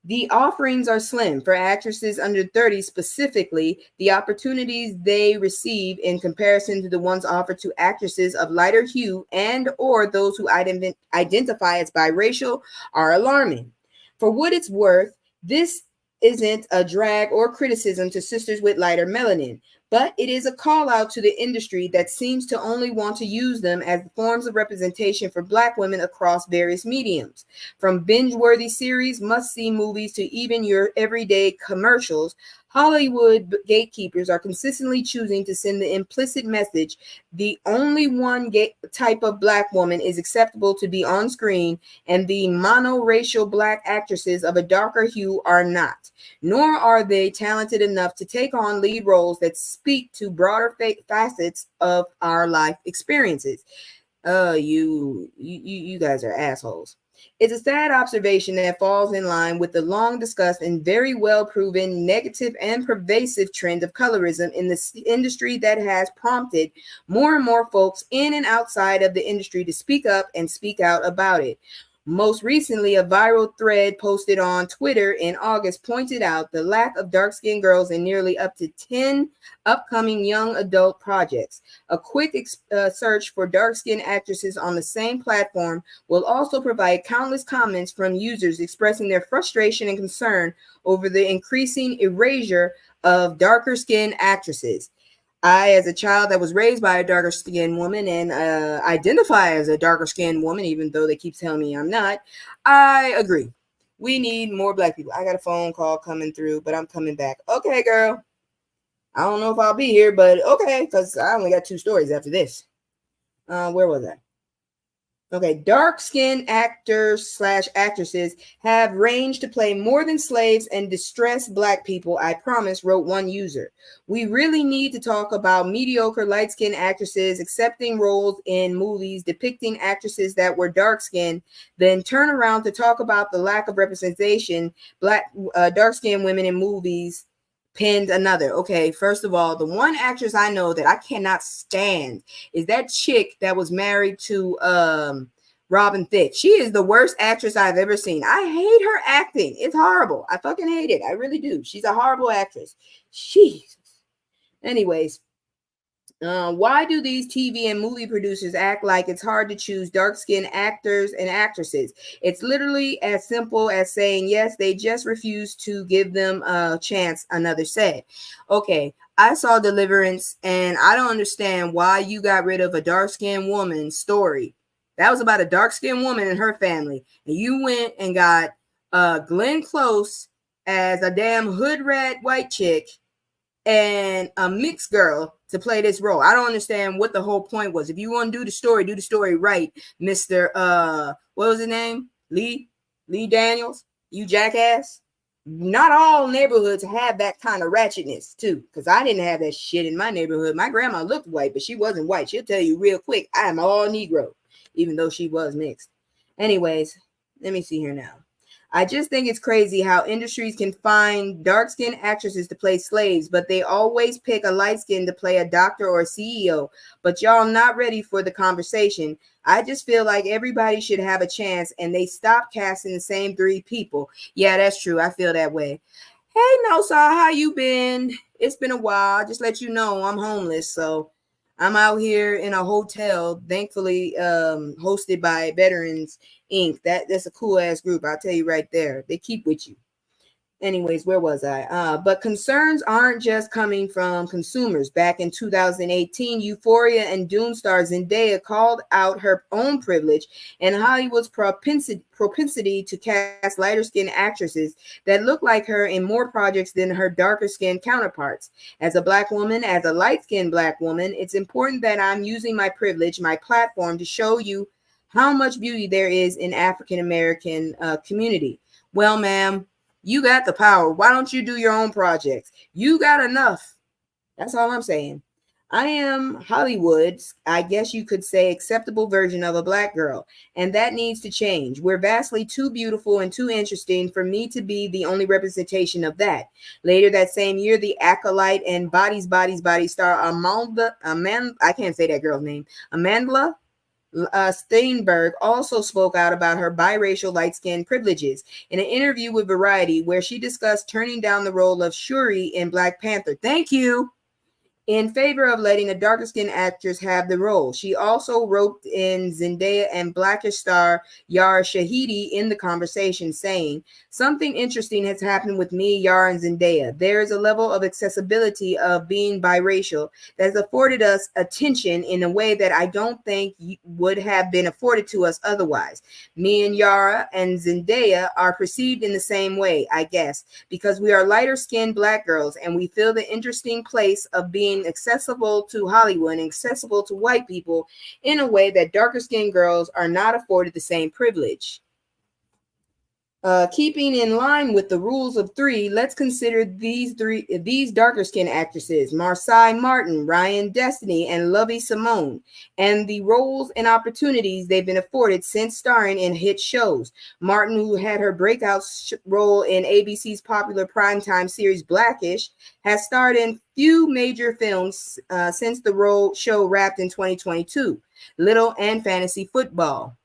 The offerings are slim for actresses under 30 specifically. The opportunities they receive in comparison to the ones offered to actresses of lighter hue and or those who identify as biracial are alarming. For what it's worth, this isn't a drag or criticism to sisters with lighter melanin, but it is a call out to the industry that seems to only want to use them as forms of representation for Black women across various mediums. From binge-worthy series, must-see movies to even your everyday commercials, Hollywood gatekeepers are consistently choosing to send the implicit message the only one type of Black woman is acceptable to be on screen, and the monoracial Black actresses of a darker hue are not. Nor are they talented enough to take on lead roles that speak to broader facets of our life experiences. You guys are assholes. It's a sad observation that falls in line with the long discussed and very well proven negative and pervasive trend of colorism in the industry that has prompted more and more folks in and outside of the industry to speak up and speak out about it. Most recently, a viral thread posted on Twitter in August pointed out the lack of dark skinned girls in nearly up to 10 upcoming young adult projects. A quick search for dark skinned actresses on the same platform will also provide countless comments from users expressing their frustration and concern over the increasing erasure of darker skinned actresses. I, as a child that was raised by a darker skinned woman and identify as a darker skinned woman, even though they keep telling me I'm not, I agree. We need more Black people. I got a phone call coming through, but I'm coming back. Okay, girl. I don't know if I'll be here, but okay, because I only got 2 stories after this. Where was I? Okay, dark-skinned actors slash actresses have range to play more than slaves and distressed Black people, I promise, wrote one user. We really need to talk about mediocre light-skinned actresses accepting roles in movies depicting actresses that were dark-skinned, then turn around to talk about the lack of representation dark-skinned women in movies. Pinned another. Okay, first of all, the one actress I know that I cannot stand is that chick that was married to Robin Thicke. She is the worst actress I've ever seen. I hate her acting. It's horrible. I fucking hate it. I really do. She's a horrible actress. Jesus. Anyways, why do these TV and movie producers act like it's hard to choose dark-skinned actors and actresses? It's literally as simple as saying yes, they just refuse to give them a chance, another said. Okay, I saw Deliverance, and I don't understand why you got rid of a dark-skinned woman's story. That was about a dark-skinned woman and her family, and you went and got Glenn Close as a damn hood rat white chick and a mixed girl to play this role. I don't understand what the whole point was. If you want to do the story right, Mr. What was his name? Lee Daniels, you jackass. Not all neighborhoods have that kind of ratchetness too, because I didn't have that shit in my neighborhood. My grandma looked white, but she wasn't white. She'll tell you real quick, I am all Negro, even though she was mixed. Anyways, let me see here now. I just think it's crazy how industries can find dark-skinned actresses to play slaves, but they always pick a light-skinned to play a doctor or a CEO. But y'all not ready for the conversation. I just feel like everybody should have a chance, and they stop casting the same 3 people. Yeah, that's true. I feel that way. Hey, Nosa, how you been? It's been a while. Just let you know I'm homeless, so I'm out here in a hotel, thankfully hosted by Veterans Inc. That's a cool ass group. I'll tell you right there. They keep with you. Anyways, where was I? But concerns aren't just coming from consumers. Back in 2018, Euphoria and Dune star Zendaya called out her own privilege and Hollywood's propensity to cast lighter skinned actresses that look like her in more projects than her darker skinned counterparts. As a Black woman, as a light skinned Black woman, it's important that I'm using my privilege, my platform, to show you how much beauty there is in African American community. Well, ma'am, you got the power. Why don't you do your own projects? You got enough. That's all I'm saying. I am Hollywood's, I guess you could say, acceptable version of a Black girl, and that needs to change. We're vastly too beautiful and too interesting for me to be the only representation of that. Later that same year, the acolyte and Bodies star I can't say that girl's name, Amandla Steinberg also spoke out about her biracial light skin privileges in an interview with Variety, where she discussed turning down the role of Shuri in Black Panther. Thank you. In favor of letting a darker skinned actress have the role. She also roped in Zendaya and Blackish star Yara Shahidi in the conversation, saying, "Something interesting has happened with me, Yara, and Zendaya. There is a level of accessibility of being biracial that has afforded us attention in a way that I don't think would have been afforded to us otherwise. Me and Yara and Zendaya are perceived in the same way, I guess, because we are lighter skinned Black girls and we feel the interesting place of being accessible to Hollywood and accessible to white people in a way that darker skinned girls are not afforded the same privilege." Keeping in line with the rules of three, let's consider these darker skinned actresses: Marsai Martin, Ryan Destiny, and Lovey Simone, and the roles and opportunities they've been afforded since starring in hit shows. Martin, who had her breakout role in ABC's popular primetime series Blackish, has starred in few major films since the show wrapped in 2022, Little and Fantasy Football.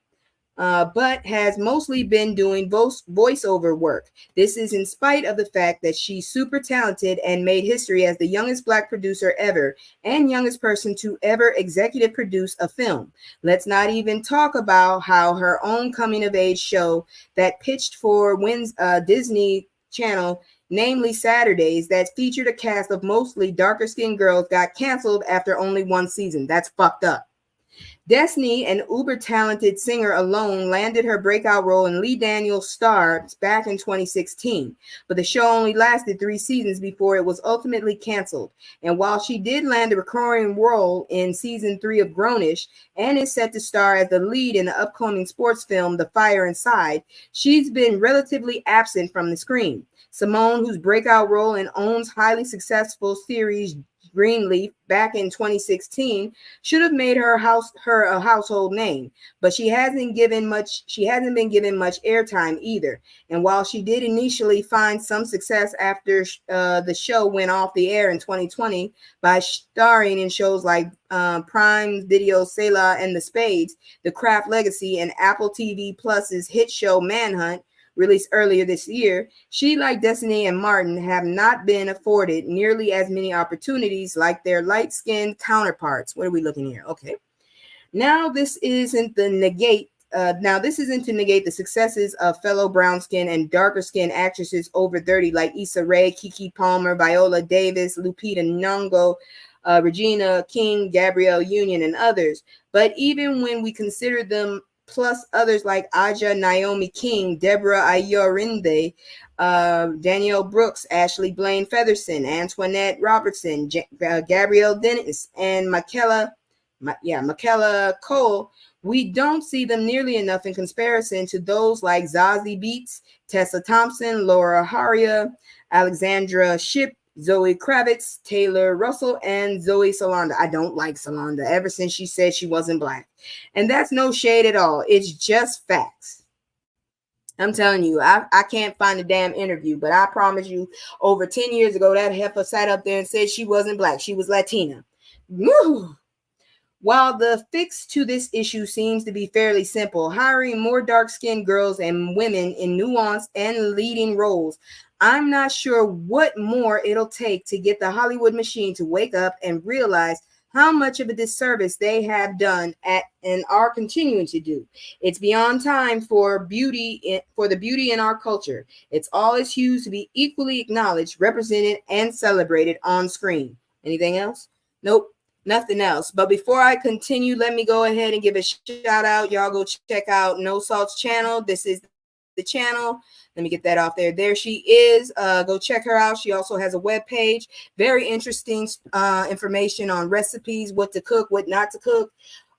But has mostly been doing voiceover work. This is in spite of the fact that she's super talented and made history as the youngest Black producer ever and youngest person to ever executive produce a film. Let's not even talk about how her own coming of age show that pitched for Disney Channel, namely Saturdays, that featured a cast of mostly darker skinned girls, got canceled after only one season. That's fucked up. Destiny, an uber-talented singer, alone landed her breakout role in Lee Daniels' Star back in 2016, but the show only lasted 3 seasons before it was ultimately canceled. And while she did land a recurring role in season 3 of Grownish and is set to star as the lead in the upcoming sports film The Fire Inside, she's been relatively absent from the screen. Simone, whose breakout role in OWN's highly successful series Greenleaf back in 2016, should have made her a household name, but she hasn't been given much airtime either. And while she did initially find some success after the show went off the air in 2020 by starring in shows like Prime Video Selah and The Spades, The Craft Legacy, and Apple TV Plus's hit show Manhunt, released earlier this year, she, like Destiny and Martin, have not been afforded nearly as many opportunities like their light-skinned counterparts. What are we looking here? Okay. This isn't to negate the successes of fellow brown skin and darker skin actresses over 30 like Issa Rae, Keke Palmer, Viola Davis, Lupita Nyong'o, Regina King, Gabrielle Union, and others. But even when we consider them, plus others like Aja Naomi King, Deborah Ayorinde, Danielle Brooks, Ashley Blaine Featherson, Antoinette Robertson, Gabrielle Dennis, and Michaela Cole, we don't see them nearly enough in comparison to those like Zazie Beetz, Tessa Thompson, Laura Haria, Alexandra Shipp, Zoe Kravitz, Taylor Russell, and Zoe Salonda. I don't like Salonda ever since she said she wasn't Black. And that's no shade at all. It's just facts. I'm telling you, I can't find a damn interview, but I promise you, over 10 years ago, that heifer sat up there and said she wasn't Black. She was Latina. Woo! While the fix to this issue seems to be fairly simple, hiring more dark-skinned girls and women in nuanced and leading roles, I'm not sure what more it'll take to get the Hollywood machine to wake up and realize how much of a disservice they have done and are continuing to do. It's beyond time for the beauty in our culture. It's all its hues to be equally acknowledged, represented, and celebrated on screen. Anything else? Nope. Nothing else. But before I continue, let me go ahead and give a shout out. Y'all go check out No Salt's channel. This is the channel. Let me get that off there. There she is. Go check her out. She also has a web page. Very interesting information on recipes, what to cook, what not to cook,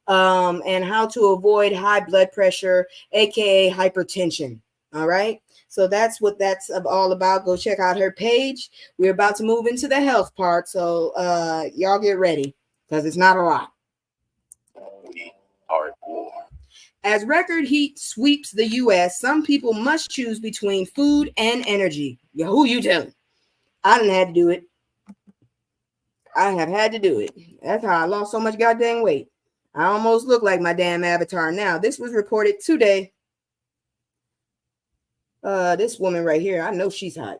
and how to avoid high blood pressure, aka hypertension. All right. So that's what that's all about. Go check out her page. We're about to move into the health part. So y'all get ready, because it's not a lot. We are at war. As record heat sweeps the U.S., some people must choose between food and energy. Yeah, who you telling? I didn't have to do it. I have had to do it. That's how I lost so much goddamn weight. I almost look like my damn avatar now. This was reported today. This woman right here, I know she's hot.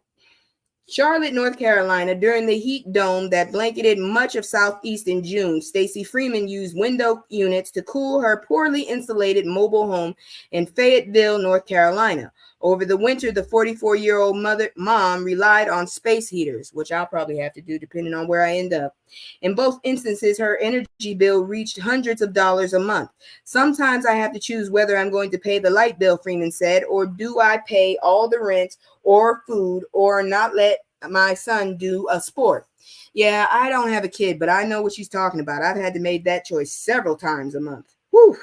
Charlotte, North Carolina, during the heat dome that blanketed much of Southeast in June, Stacey Freeman used window units to cool her poorly insulated mobile home in Fayetteville, North Carolina. Over the winter, the 44-year-old mom relied on space heaters, which I'll probably have to do depending on where I end up. In both instances, her energy bill reached hundreds of dollars a month. Sometimes I have to choose whether I'm going to pay the light bill, Freeman said, or do I pay all the rent or food or not let my son do a sport. Yeah, I don't have a kid, but I know what she's talking about. I've had to make that choice several times a month. Whew.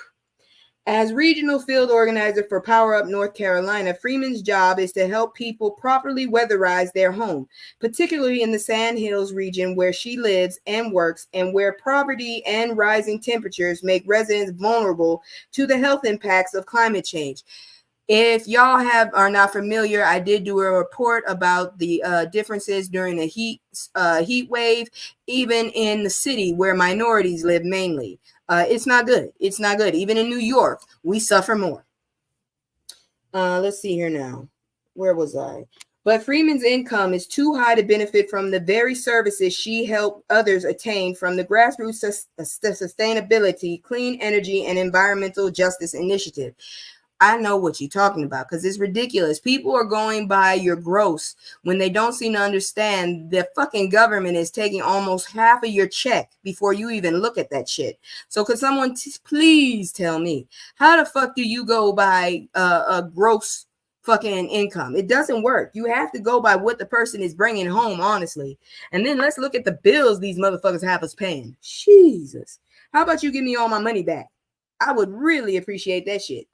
As regional field organizer for Power Up North Carolina, Freeman's job is to help people properly weatherize their home, particularly in the Sand Hills region where she lives and works, and where poverty and rising temperatures make residents vulnerable to the health impacts of climate change. If y'all are not familiar, I did do a report about the differences during the heat wave, even in the city where minorities live mainly. It's not good. It's not good. Even in New York, we suffer more. Let's see here now. Where was I? But Freeman's income is too high to benefit from the very services she helped others attain from the grassroots sustainability, clean energy, and environmental justice initiative. I know what you're talking about because it's ridiculous. People are going by your gross when they don't seem to understand the fucking government is taking almost half of your check before you even look at that shit. So could someone please tell me, how the fuck do you go by a gross fucking income? It doesn't work. You have to go by what the person is bringing home, honestly. And then let's look at the bills these motherfuckers have us paying. Jesus. How about you give me all my money back? I would really appreciate that shit.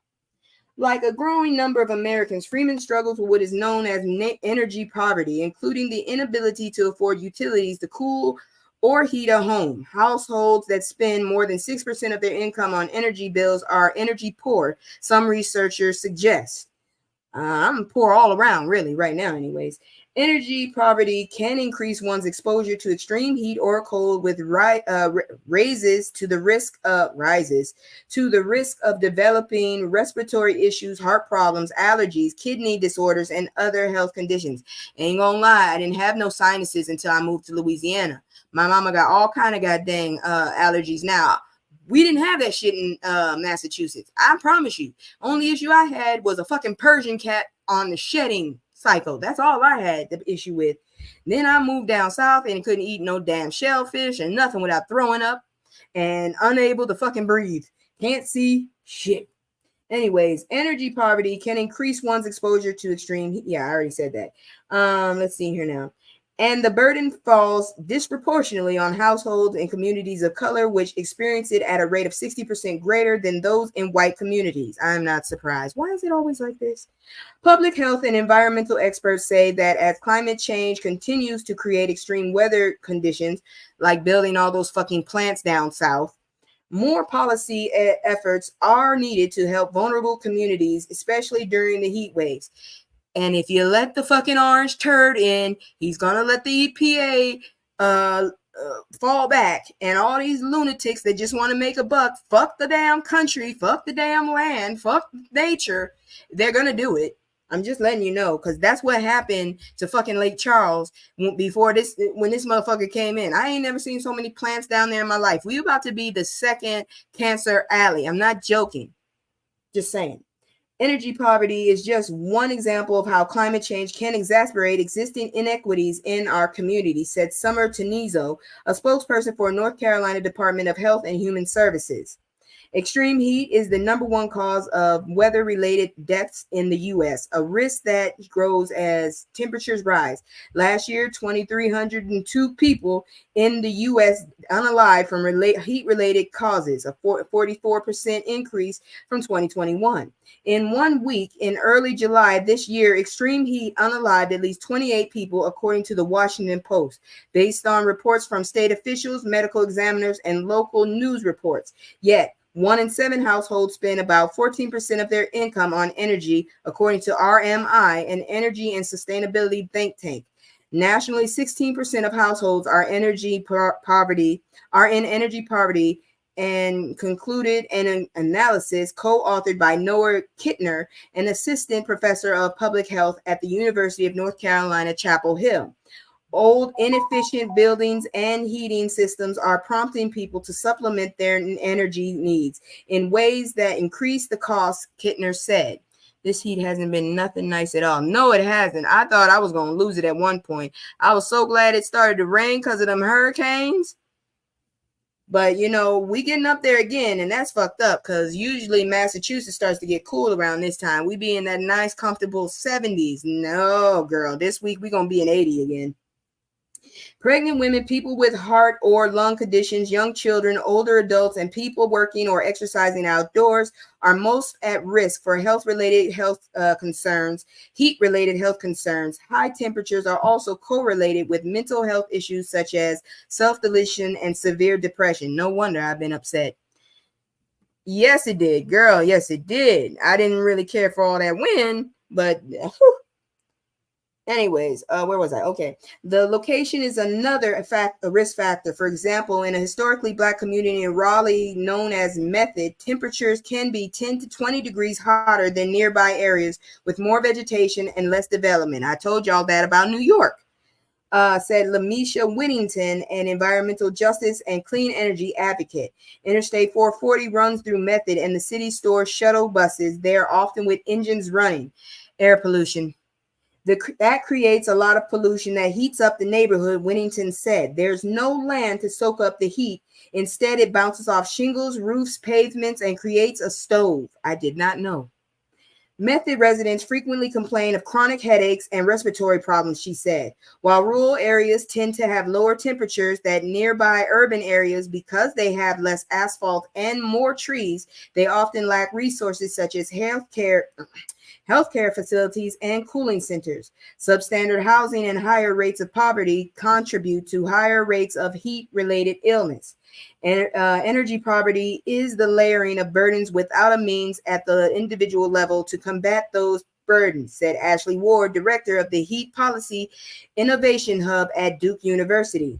Like a growing number of Americans, Freeman struggles with what is known as energy poverty, including the inability to afford utilities to cool or heat a home. Households that spend more than 6% of their income on energy bills are energy poor, some researchers suggest. I'm poor all around, really, right now, anyways. Energy poverty can increase one's exposure to extreme heat or cold, with rises to the risk of developing respiratory issues, heart problems, allergies, kidney disorders, and other health conditions. Ain't gonna lie, I didn't have no sinuses until I moved to Louisiana. My mama got all kind of goddamn allergies now. We didn't have that shit in Massachusetts. I promise you. Only issue I had was a fucking Persian cat on the shedding cycle. That's all I had the issue with. Then I moved down south and couldn't eat no damn shellfish and nothing without throwing up and unable to fucking breathe. Can't see shit. Anyways, energy poverty can increase one's exposure to extreme heat. Yeah, I already said that. Let's see here now. And the burden falls disproportionately on households and communities of color, which experience it at a rate of 60% greater than those in white communities. I'm not surprised. Why is it always like this? Public health and environmental experts say that as climate change continues to create extreme weather conditions, like building all those fucking plants down south, more policy efforts are needed to help vulnerable communities, especially during the heat waves. And if you let the fucking orange turd in, he's gonna let the EPA fall back. And all these lunatics that just want to make a buck, fuck the damn country, fuck the damn land, fuck nature, they're gonna do it. I'm just letting you know, because that's what happened to fucking Lake Charles when this motherfucker came in. I ain't never seen so many plants down there in my life. We about to be the second cancer alley. I'm not joking. Just saying. Energy poverty is just one example of how climate change can exacerbate existing inequities in our community, said Summer Tunizo, a spokesperson for North Carolina Department of Health and Human Services. Extreme heat is the number one cause of weather-related deaths in the U.S., a risk that grows as temperatures rise. Last year, 2,302 people in the U.S. unalive from heat-related causes, a 44% increase from 2021. In 1 week, in early July this year, extreme heat unalived at least 28 people, according to the Washington Post, based on reports from state officials, medical examiners, and local news reports. Yet, 1 in 7 households spend about 14% of their income on energy, according to RMI, an energy and sustainability think tank. Nationally, 16% of households are in energy poverty, and concluded an analysis co-authored by Noah Kittner, an assistant professor of public health at the University of North Carolina, Chapel Hill. Old, inefficient buildings and heating systems are prompting people to supplement their energy needs in ways that increase the cost, Kittner said. This heat hasn't been nothing nice at all. No, it hasn't. I thought I was going to lose it at one point. I was so glad it started to rain because of them hurricanes. But, we getting up there again, and that's fucked up because usually Massachusetts starts to get cool around this time. We be in that nice, comfortable 70s. No, girl, this week we going to be in 80 again. Pregnant women, people with heart or lung conditions, young children, older adults, and people working or exercising outdoors are most at risk for heat-related health concerns. High temperatures are also correlated with mental health issues such as self-deletion and severe depression. No wonder I've been upset. Yes, it did, girl. Yes, it did. I didn't really care for all that wind, but anyways, where was I? Okay. The location is another a risk factor. For example, in a historically Black community in Raleigh known as Method, temperatures can be 10 to 20 degrees hotter than nearby areas with more vegetation and less development. I told y'all that about New York. Said Lamisha Whittington, an environmental justice and clean energy advocate. Interstate 440 runs through Method, and the city stores shuttle buses there, often with engines running. Air pollution. That creates a lot of pollution that heats up the neighborhood, Whittington said. There's no land to soak up the heat. Instead, it bounces off shingles, roofs, pavements, and creates a stove. I did not know. Method residents frequently complain of chronic headaches and respiratory problems, she said. While rural areas tend to have lower temperatures than nearby urban areas because they have less asphalt and more trees, they often lack resources such as healthcare facilities and cooling centers. Substandard housing and higher rates of poverty contribute to higher rates of heat-related illness. Energy poverty is the layering of burdens without a means at the individual level to combat those burdens, said Ashley Ward, director of the Heat Policy Innovation Hub at Duke University.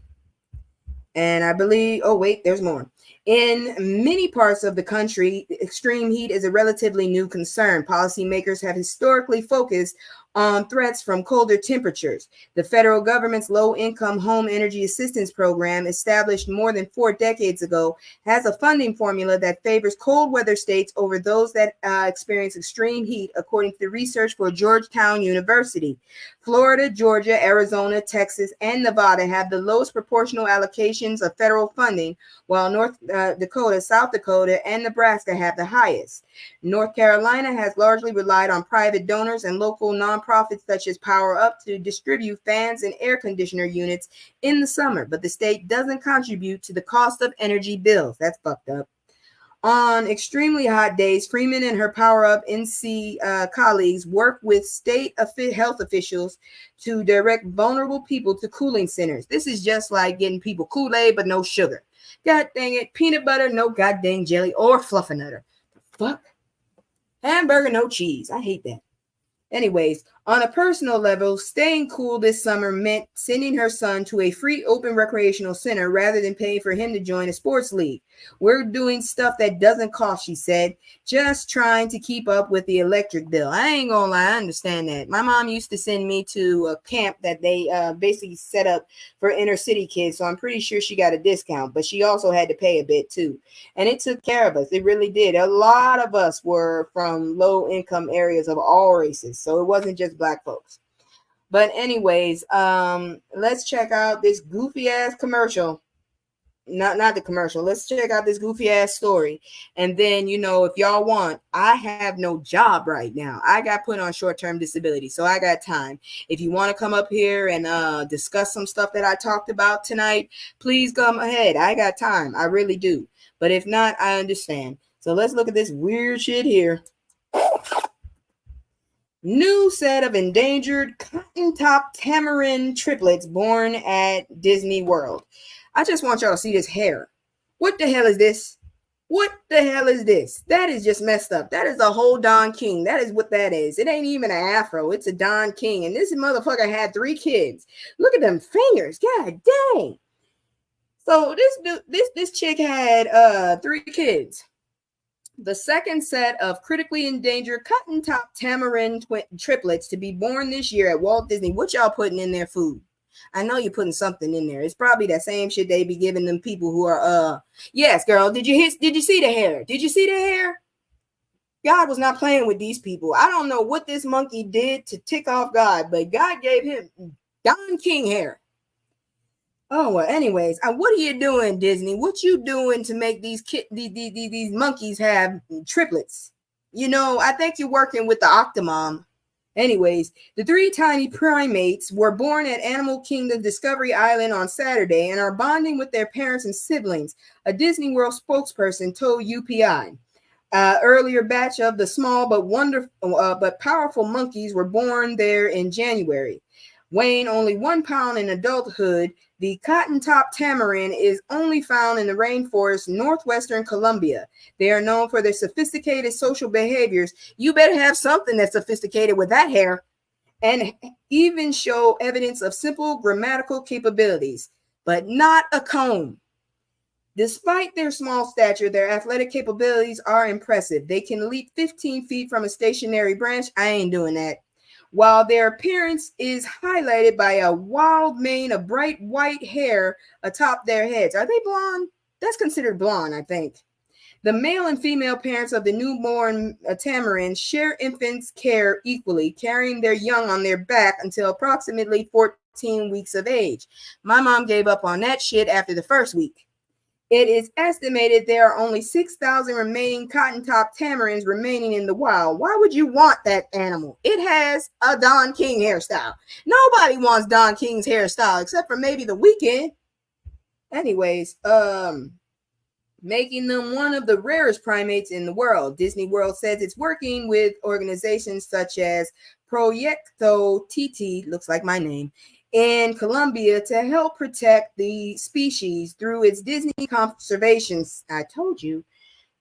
And I believe, there's more. In many parts of the country, extreme heat is a relatively new concern. Policymakers have historically focused on threats from colder temperatures. The federal government's low-income home energy assistance program, established more than 4 decades ago, has a funding formula that favors cold weather states over those that experience extreme heat, according to the research for Georgetown University. Florida, Georgia, Arizona, Texas, and Nevada have the lowest proportional allocations of federal funding, while North Dakota, South Dakota, and Nebraska have the highest. North Carolina has largely relied on private donors and local nonprofits such as Power Up to distribute fans and air conditioner units in the summer, but the state doesn't contribute to the cost of energy bills. That's fucked up. On extremely hot days, Freeman and her Power Up NC colleagues work with state health officials to direct vulnerable people to cooling centers. This is just like getting people Kool-Aid but no sugar. God dang it, peanut butter, no goddamn jelly, or Fluffernutter. Fuck. Hamburger, no cheese. I hate that. Anyways, on a personal level, staying cool this summer meant sending her son to a free open recreational center rather than paying for him to join a sports league. We're doing stuff that doesn't cost, she said, just trying to keep up with the electric bill. I ain't gonna lie, I understand that. My mom used to send me to a camp that they basically set up for inner city kids, so I'm pretty sure she got a discount, but she also had to pay a bit too. And it took care of us. It really did. A lot of us were from low income areas of all races, so it wasn't just Black folks. But anyways, let's check out this goofy ass commercial. Not the commercial. Let's check out this goofy ass story. And then, if y'all want, I have no job right now. I got put on short-term disability, so I got time. If you want to come up here and discuss some stuff that I talked about tonight, please come ahead. I got time. I really do. But if not, I understand. So let's look at this weird shit here. New set of endangered cotton-top tamarin triplets born at Disney World. I just want y'all to see this hair. What the hell is this? What the hell is this? That is just messed up. That is a whole Don King. That is what that is. It ain't even an afro. It's a Don King. And this motherfucker had 3 kids. Look at them fingers. God dang. So this chick had 3 kids. The second set of critically endangered cotton top tamarin triplets to be born this year at Walt Disney. What y'all putting in their food? I know you're putting something in there. It's probably that same shit they be giving them people who are yes, girl. Did you see the hair? Did you see the hair? God was not playing with these people. I don't know what this monkey did to tick off God, but God gave him Don King hair. Oh well. Anyways, what are you doing, Disney? What you doing to make these monkeys have triplets? You know, I think you're working with the Octomom. Anyways, the 3 tiny primates were born at Animal Kingdom Discovery Island on Saturday and are bonding with their parents and siblings. A Disney World spokesperson told UPI. Earlier batch of the small but powerful monkeys were born there in January. Weighing only 1 pound in adulthood, the cotton top tamarin is only found in the rainforest northwestern Colombia. They are known for their sophisticated social behaviors. You better have something that's sophisticated with that hair, and even show evidence of simple grammatical capabilities, but not a comb. Despite their small stature, their athletic capabilities are impressive. They can leap 15 feet from a stationary branch. I ain't doing that. While their appearance is highlighted by a wild mane of bright white hair atop their heads. Are they blonde? That's considered blonde, I think. The male and female parents of the newborn tamarins share infants' care equally, carrying their young on their back until approximately 14 weeks of age. My mom gave up on that shit after the first week. It is estimated there are only 6,000 remaining cotton-top tamarins remaining in the wild. Why would you want that animal? It has a Don King hairstyle. Nobody wants Don King's hairstyle except for maybe the Weeknd. Anyways, making them one of the rarest primates in the world. Disney World says it's working with organizations such as Proyecto Titi, looks like my name, in Colombia to help protect the species through its Disney conservation. I told you,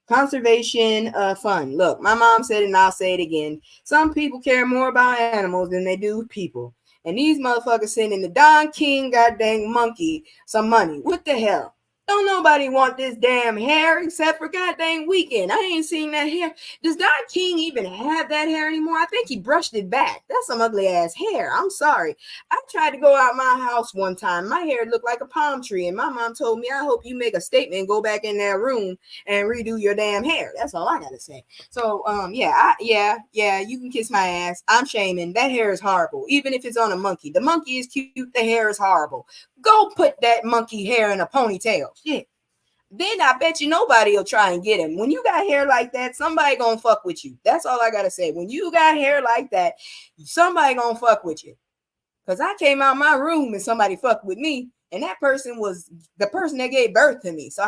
conservation fund. Look, my mom said it and I'll say it again. Some people care more about animals than they do people. And these motherfuckers sending the Don King goddamn monkey some money. What the hell? Don't nobody want this damn hair except for goddamn Weeknd. I ain't seen that hair. Does Don King even have that hair anymore? I think he brushed it back. That's some ugly ass hair. I'm sorry. I tried to go out my house one time. My hair looked like a palm tree, and my mom told me, I hope you make a statement and go back in that room and redo your damn hair. That's all I gotta say. So, yeah, you can kiss my ass. I'm shaming. That hair is horrible. Even if it's on a monkey. The monkey is cute. The hair is horrible. Go put that monkey hair in a ponytail. Shit. Then I bet you nobody will try and get him. When you got hair like that, somebody gonna fuck with you. That's all I gotta say. When you got hair like that, somebody gonna fuck with you. Because I came out my room and somebody fucked with me, and that person was the person that gave birth to me. So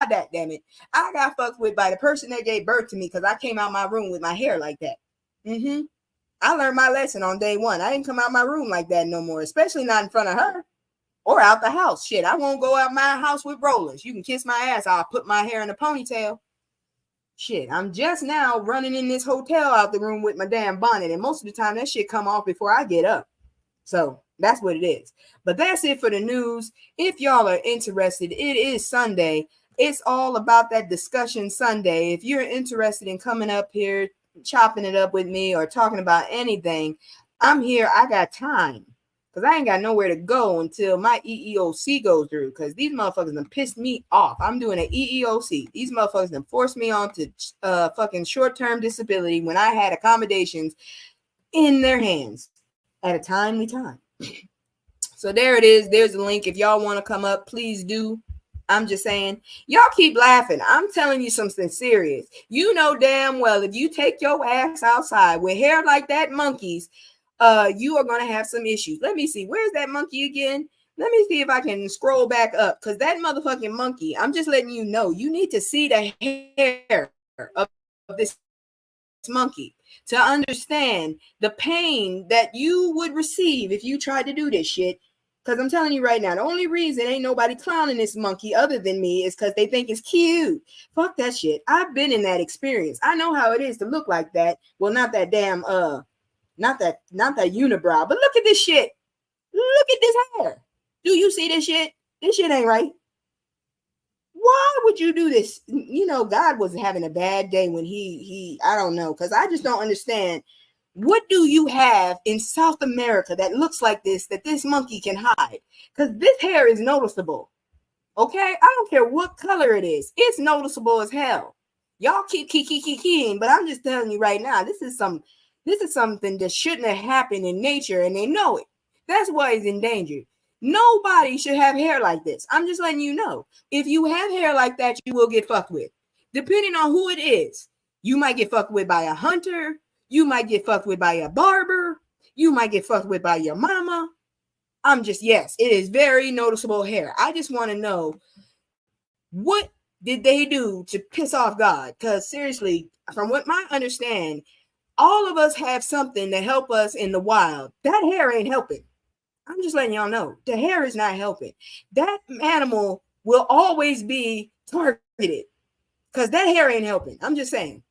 that, damn it. I got fucked with by the person that gave birth to me because I came out my room with my hair like that. I learned my lesson on day one. I didn't come out my room like that no more, especially not in front of her. Or out the house. Shit, I won't go out my house with rollers. You can kiss my ass. I'll put my hair in a ponytail. Shit, I'm just now running in this hotel out the room with my damn bonnet. And most of the time, that shit come off before I get up. So that's what it is. But that's it for the news. If y'all are interested, it is Sunday. It's all about that discussion Sunday. If you're interested in coming up here, chopping it up with me or talking about anything, I'm here. I got time. Because I ain't got nowhere to go until my EEOC goes through. Because these motherfuckers done pissed me off. I'm doing an EEOC. These motherfuckers done forced me on to fucking short-term disability when I had accommodations in their hands at a timely time. So there it is. There's a link. If y'all want to come up, please do. I'm just saying, y'all keep laughing. I'm telling you something serious. You know damn well if you take your ass outside with hair like that monkey's, you are going to have some issues. Let me see. Where's that monkey again? Let me see if I can scroll back up because that motherfucking monkey, I'm just letting you know, you need to see the hair of this monkey to understand the pain that you would receive if you tried to do this shit. Because I'm telling you right now, the only reason ain't nobody clowning this monkey other than me is because they think it's cute. Fuck that shit. I've been in that experience. I know how it is to look like that. Well, not that damn not that unibrow, but look at this shit. Look at this hair. Do you see this shit? This shit ain't right. Why would you do this? You know, God was having a bad day when he I don't know, because I just don't understand. What do you have in South America that looks like this, that this monkey can hide? Because this hair is noticeable. Okay, I don't care what color it is. It's noticeable as hell. Y'all keep keying, but I'm just telling you right now, this is something that shouldn't have happened in nature, and they know it. That's why it's endangered. Nobody should have hair like this. I'm just letting you know. If you have hair like that, you will get fucked with. Depending on who it is, you might get fucked with by a hunter. You might get fucked with by a barber. You might get fucked with by your mama. Yes, it is very noticeable hair. I just want to know, what did they do to piss off God? Because seriously, from what I understand, all of us have something to help us in the wild. That hair ain't helping. I'm just letting y'all know. The hair is not helping. That animal will always be targeted because that hair ain't helping. I'm just saying.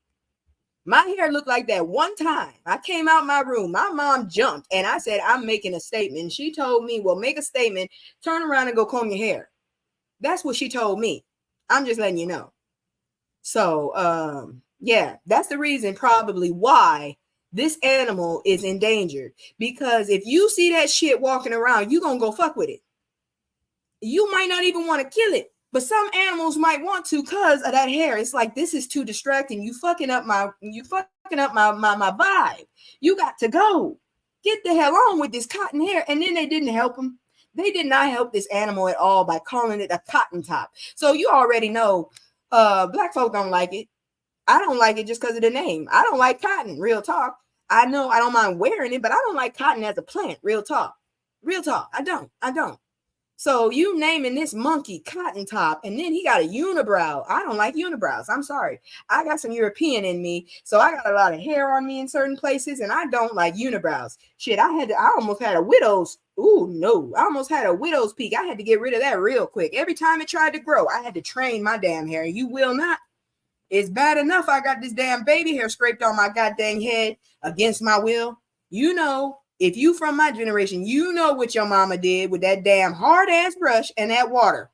My hair looked like that one time. I came out my room. My mom jumped and I said, I'm making a statement. She told me, well, make a statement, turn around and go comb your hair. That's what she told me. I'm just letting you know. So, yeah, that's the reason probably why this animal is endangered. Because if you see that shit walking around, you're going to go fuck with it. You might not even want to kill it. But some animals might want to because of that hair. It's like, this is too distracting. You fucking up my vibe. You got to go. Get the hell on with this cotton hair. And then they didn't help him. They did not help this animal at all by calling it a cotton top. So you already know black folk don't like it. I don't like it just because of the name. I don't like cotton, real talk. I know I don't mind wearing it, but I don't like cotton as a plant, real talk. Real talk. I don't. So you naming this monkey Cotton Top, and then he got a unibrow. I don't like unibrows. I'm sorry. I got some European in me, so I got a lot of hair on me in certain places, and I don't like unibrows. Shit, I almost had a widow's. Ooh, no. I almost had a widow's peak. I had to get rid of that real quick. Every time it tried to grow, I had to train my damn hair. You will not. It's bad enough I got this damn baby hair scraped on my goddamn head against my will. You know, if you from my generation, you know what your mama did with that damn hard ass brush and that water.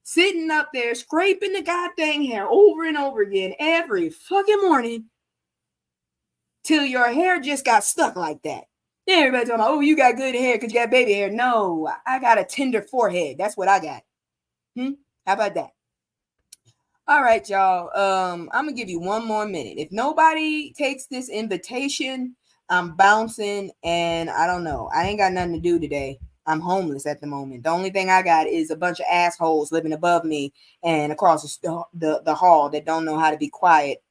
Sitting up there scraping the goddamn hair over and over again every fucking morning till your hair just got stuck like that. Then everybody talking about, oh, you got good hair because you got baby hair. No, I got a tender forehead. That's what I got. How about that? All right, y'all. I'm gonna give you one more minute. If nobody takes this invitation, I'm bouncing, and I don't know. I ain't got nothing to do today. I'm homeless at the moment. The only thing I got is a bunch of assholes living above me and across the hall that don't know how to be quiet.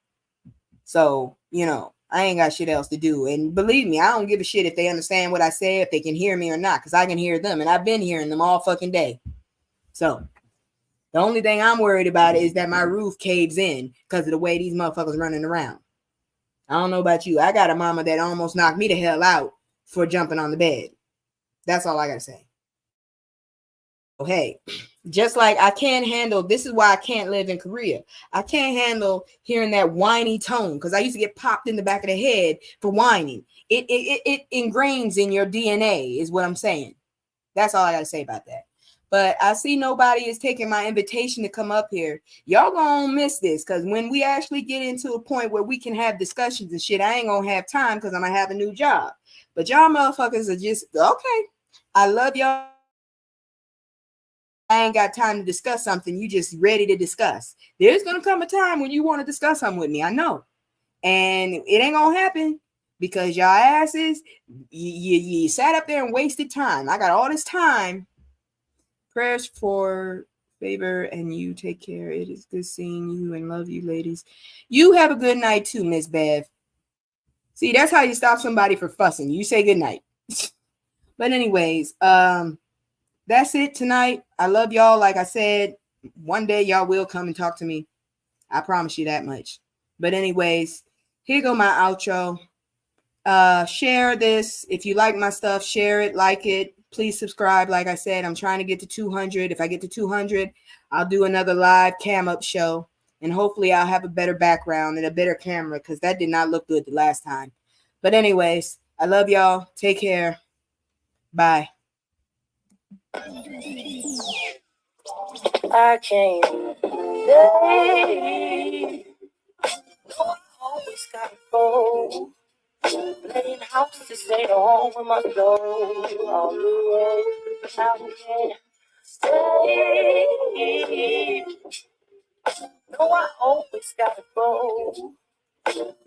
So, you know, I ain't got shit else to do. And believe me, I don't give a shit if they understand what I say, if they can hear me or not, because I can hear them, and I've been hearing them all fucking day. So the only thing I'm worried about is that my roof caves in because of the way these motherfuckers running around. I don't know about you. I got a mama that almost knocked me the hell out for jumping on the bed. That's all I got to say. Oh, hey, just like I can't handle, this is why I can't live in Korea. I can't handle hearing that whiny tone because I used to get popped in the back of the head for whining. It ingrains in your DNA is what I'm saying. That's all I got to say about that. But I see nobody is taking my invitation to come up here. Y'all gonna miss this because when we actually get into a point where we can have discussions and shit, I ain't gonna have time because I'm gonna have a new job. But y'all motherfuckers are just okay. I love y'all. I ain't got time to discuss something. You just ready to discuss. There's gonna come a time when you want to discuss something with me. I know, and it ain't gonna happen because y'all asses you sat up there and wasted time. I got all this time. Prayers for favor, and you take care. It is good seeing you and love you, ladies. You have a good night too, Miss Bev. See, that's how you stop somebody for fussing. You say good night. But anyways, that's it tonight. I love y'all. Like I said, one day y'all will come and talk to me. I promise you that much. But anyways, here go my outro. Share this. If you like my stuff, share it, like it. Please subscribe. Like I said, I'm trying to get to 200. If I get to 200, I'll do another live cam up show. And hopefully I'll have a better background and a better camera because that did not look good the last time. But anyways, I love y'all. Take care. Bye. I came Hey, no, I always gotta go. Playing house to stay home with my soul. All the way out here. Hey, no, I always gotta go.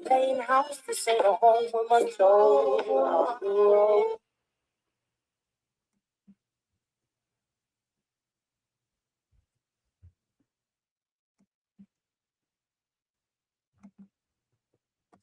Playing house to stay home with my soul. All the way.